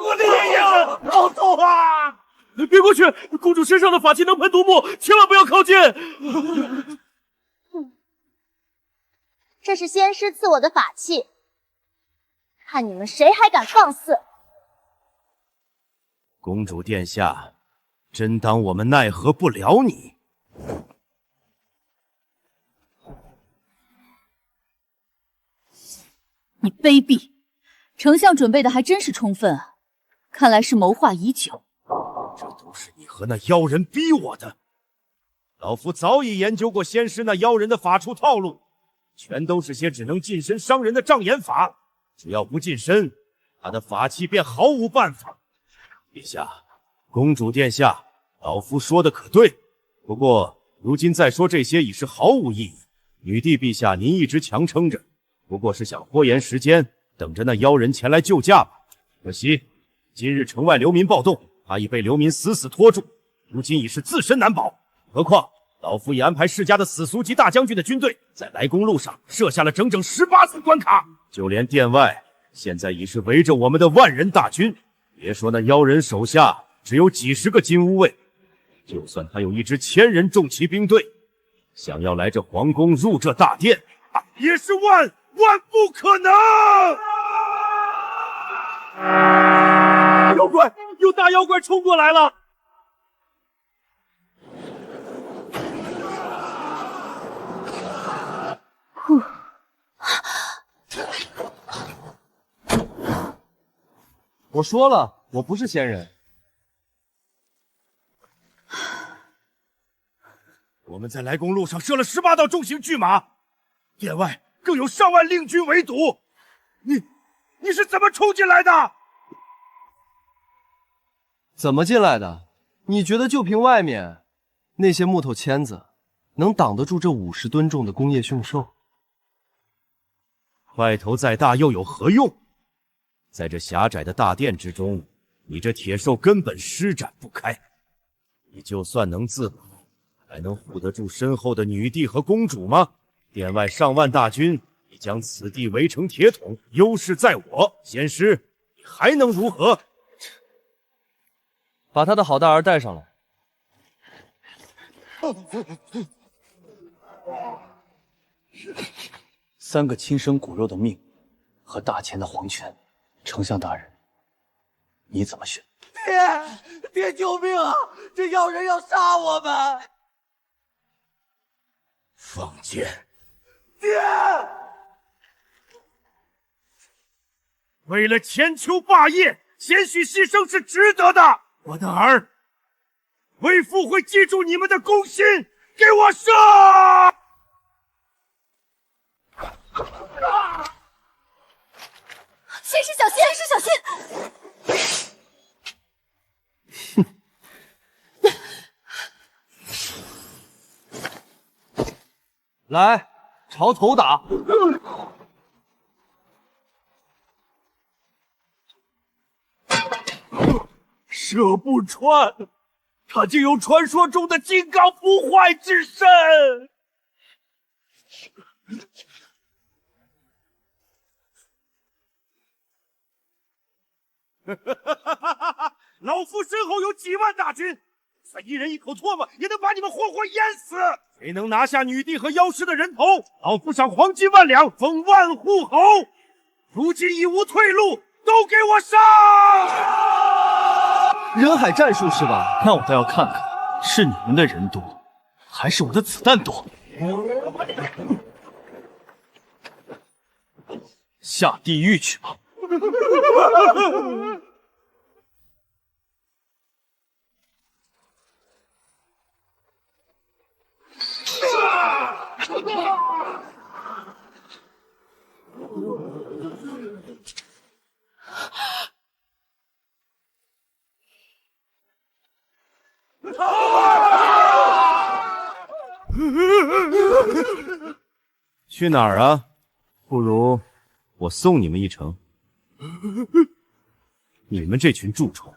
我的眼睛好痛啊！别过去！公主身上的法器能喷毒木，千万不要靠近！这是仙师赐我的法器，看你们谁还敢放肆！公主殿下，真当我们奈何不了你？你卑鄙！丞相准备的还真是充分啊，看来是谋划已久。这都是你和那妖人逼我的。老夫早已研究过仙师那妖人的法术套路，全都是些只能近身伤人的障眼法。只要不近身，他的法器便毫无办法。陛下，公主殿下，老夫说的可对。不过如今再说这些已是毫无意义。女帝陛下，您一直强撑着，不过是想拖延时间，等着那妖人前来救驾吧。可惜今日城外流民暴动，他已被流民死死拖住，如今已是自身难保。何况老夫已安排世家的死俗及大将军的军队在来宫路上设下了整整18层关卡，就连殿外现在已是围着我们的万人大军。别说那妖人手下只有几十个金乌卫，就算他有一支1000人重骑兵队，想要来这皇宫入这大殿，也是万万不可能！妖怪，有大妖怪冲过来了！我说了，我不是仙人。我们在来宫路上设了18道重型巨马，殿外更有上万令军围堵。你是怎么冲进来的？怎么进来的？你觉得就凭外面那些木头签子，能挡得住这50吨重的工业凶兽？块头再大又有何用？在这狭窄的大殿之中，你这铁兽根本施展不开。你就算能自保，还能护得住身后的女帝和公主吗？殿外上万大军已将此地围成铁桶，优势在我。仙师，你还能如何？把他的好大儿带上来。3个亲生骨肉的命和大钱的皇权，丞相大人，你怎么选？爹，救命啊！这妖人要杀我们！放箭！爹！为了千秋霸业，些许牺牲是值得的。我的儿，为父会记住你们的公心，给我射！仙师小心！仙师小心！来，朝头打！射不穿，他竟有传说中的金刚不坏之身。老夫身后有几万大军，算一人一口唾沫也能把你们活活淹死。谁能拿下女帝和妖师的人头，老夫赏黄金万两，封万户侯。如今已无退路，都给我上！人海战术是吧？那我倒要看看，是你们的人多，还是我的子弹多？下地狱去吧！去哪儿啊？不如我送你们一程。你们这群蛀虫！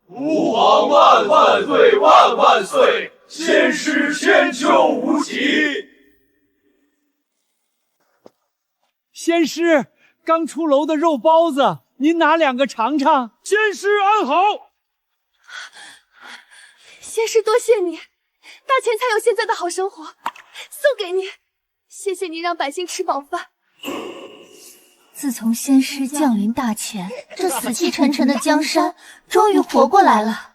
吾皇王万万岁万万岁！仙师千秋无极。仙师，刚出炉的肉包子，您拿2个尝尝。仙师安好。仙师多谢你，大钱才有现在的好生活，送给你。谢谢你让百姓吃饱饭。自从仙师降临大钱，这死气沉沉的江山终于活过来了。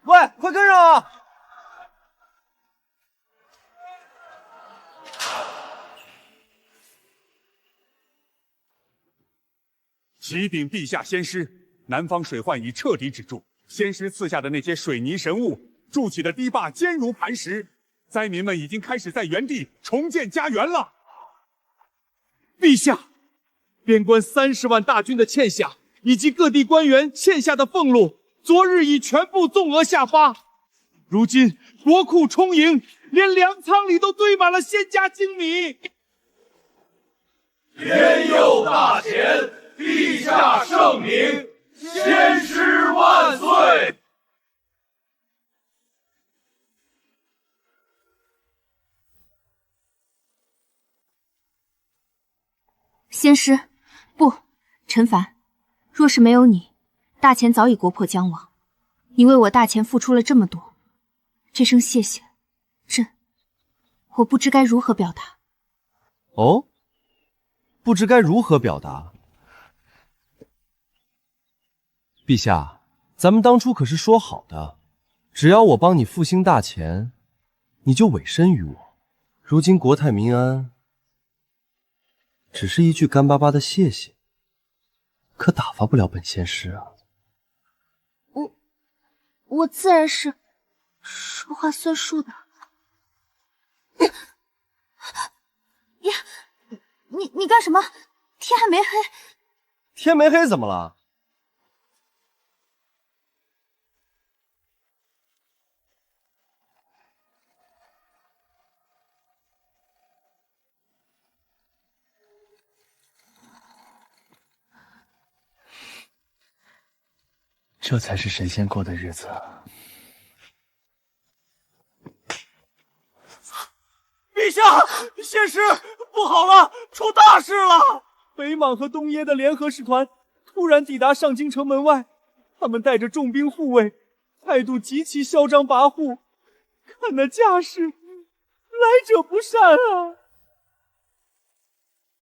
喂，快跟上啊！启禀陛下，仙师，南方水患已彻底止住，仙师赐下的那些水泥神物筑起的堤坝坚如磐石，灾民们已经开始在原地重建家园了。陛下，边关30万大军的欠饷，以及各地官员欠下的俸禄，昨日已全部纵额下发。如今国库充盈，连粮仓里都堆满了仙家精米。天佑大钱，陛下圣明，仙师万岁！仙师，不，陈凡，若是没有你，大钱早已国破疆亡。你为我大钱付出了这么多，这声谢谢，我不知该如何表达。哦，不知该如何表达。陛下，咱们当初可是说好的，只要我帮你复兴大钱，你就委身于我。如今国泰民安，只是一句干巴巴的谢谢，可打发不了本仙师啊。我自然是说话算数的。呀，你干什么？天还没黑。天没黑怎么了？这才是神仙过的日子。陛下，仙师不好了，出大事了！北莽和东耶的联合使团突然抵达上京城门外，他们带着重兵护卫，态度极其嚣张跋扈，看那架势，来者不善啊！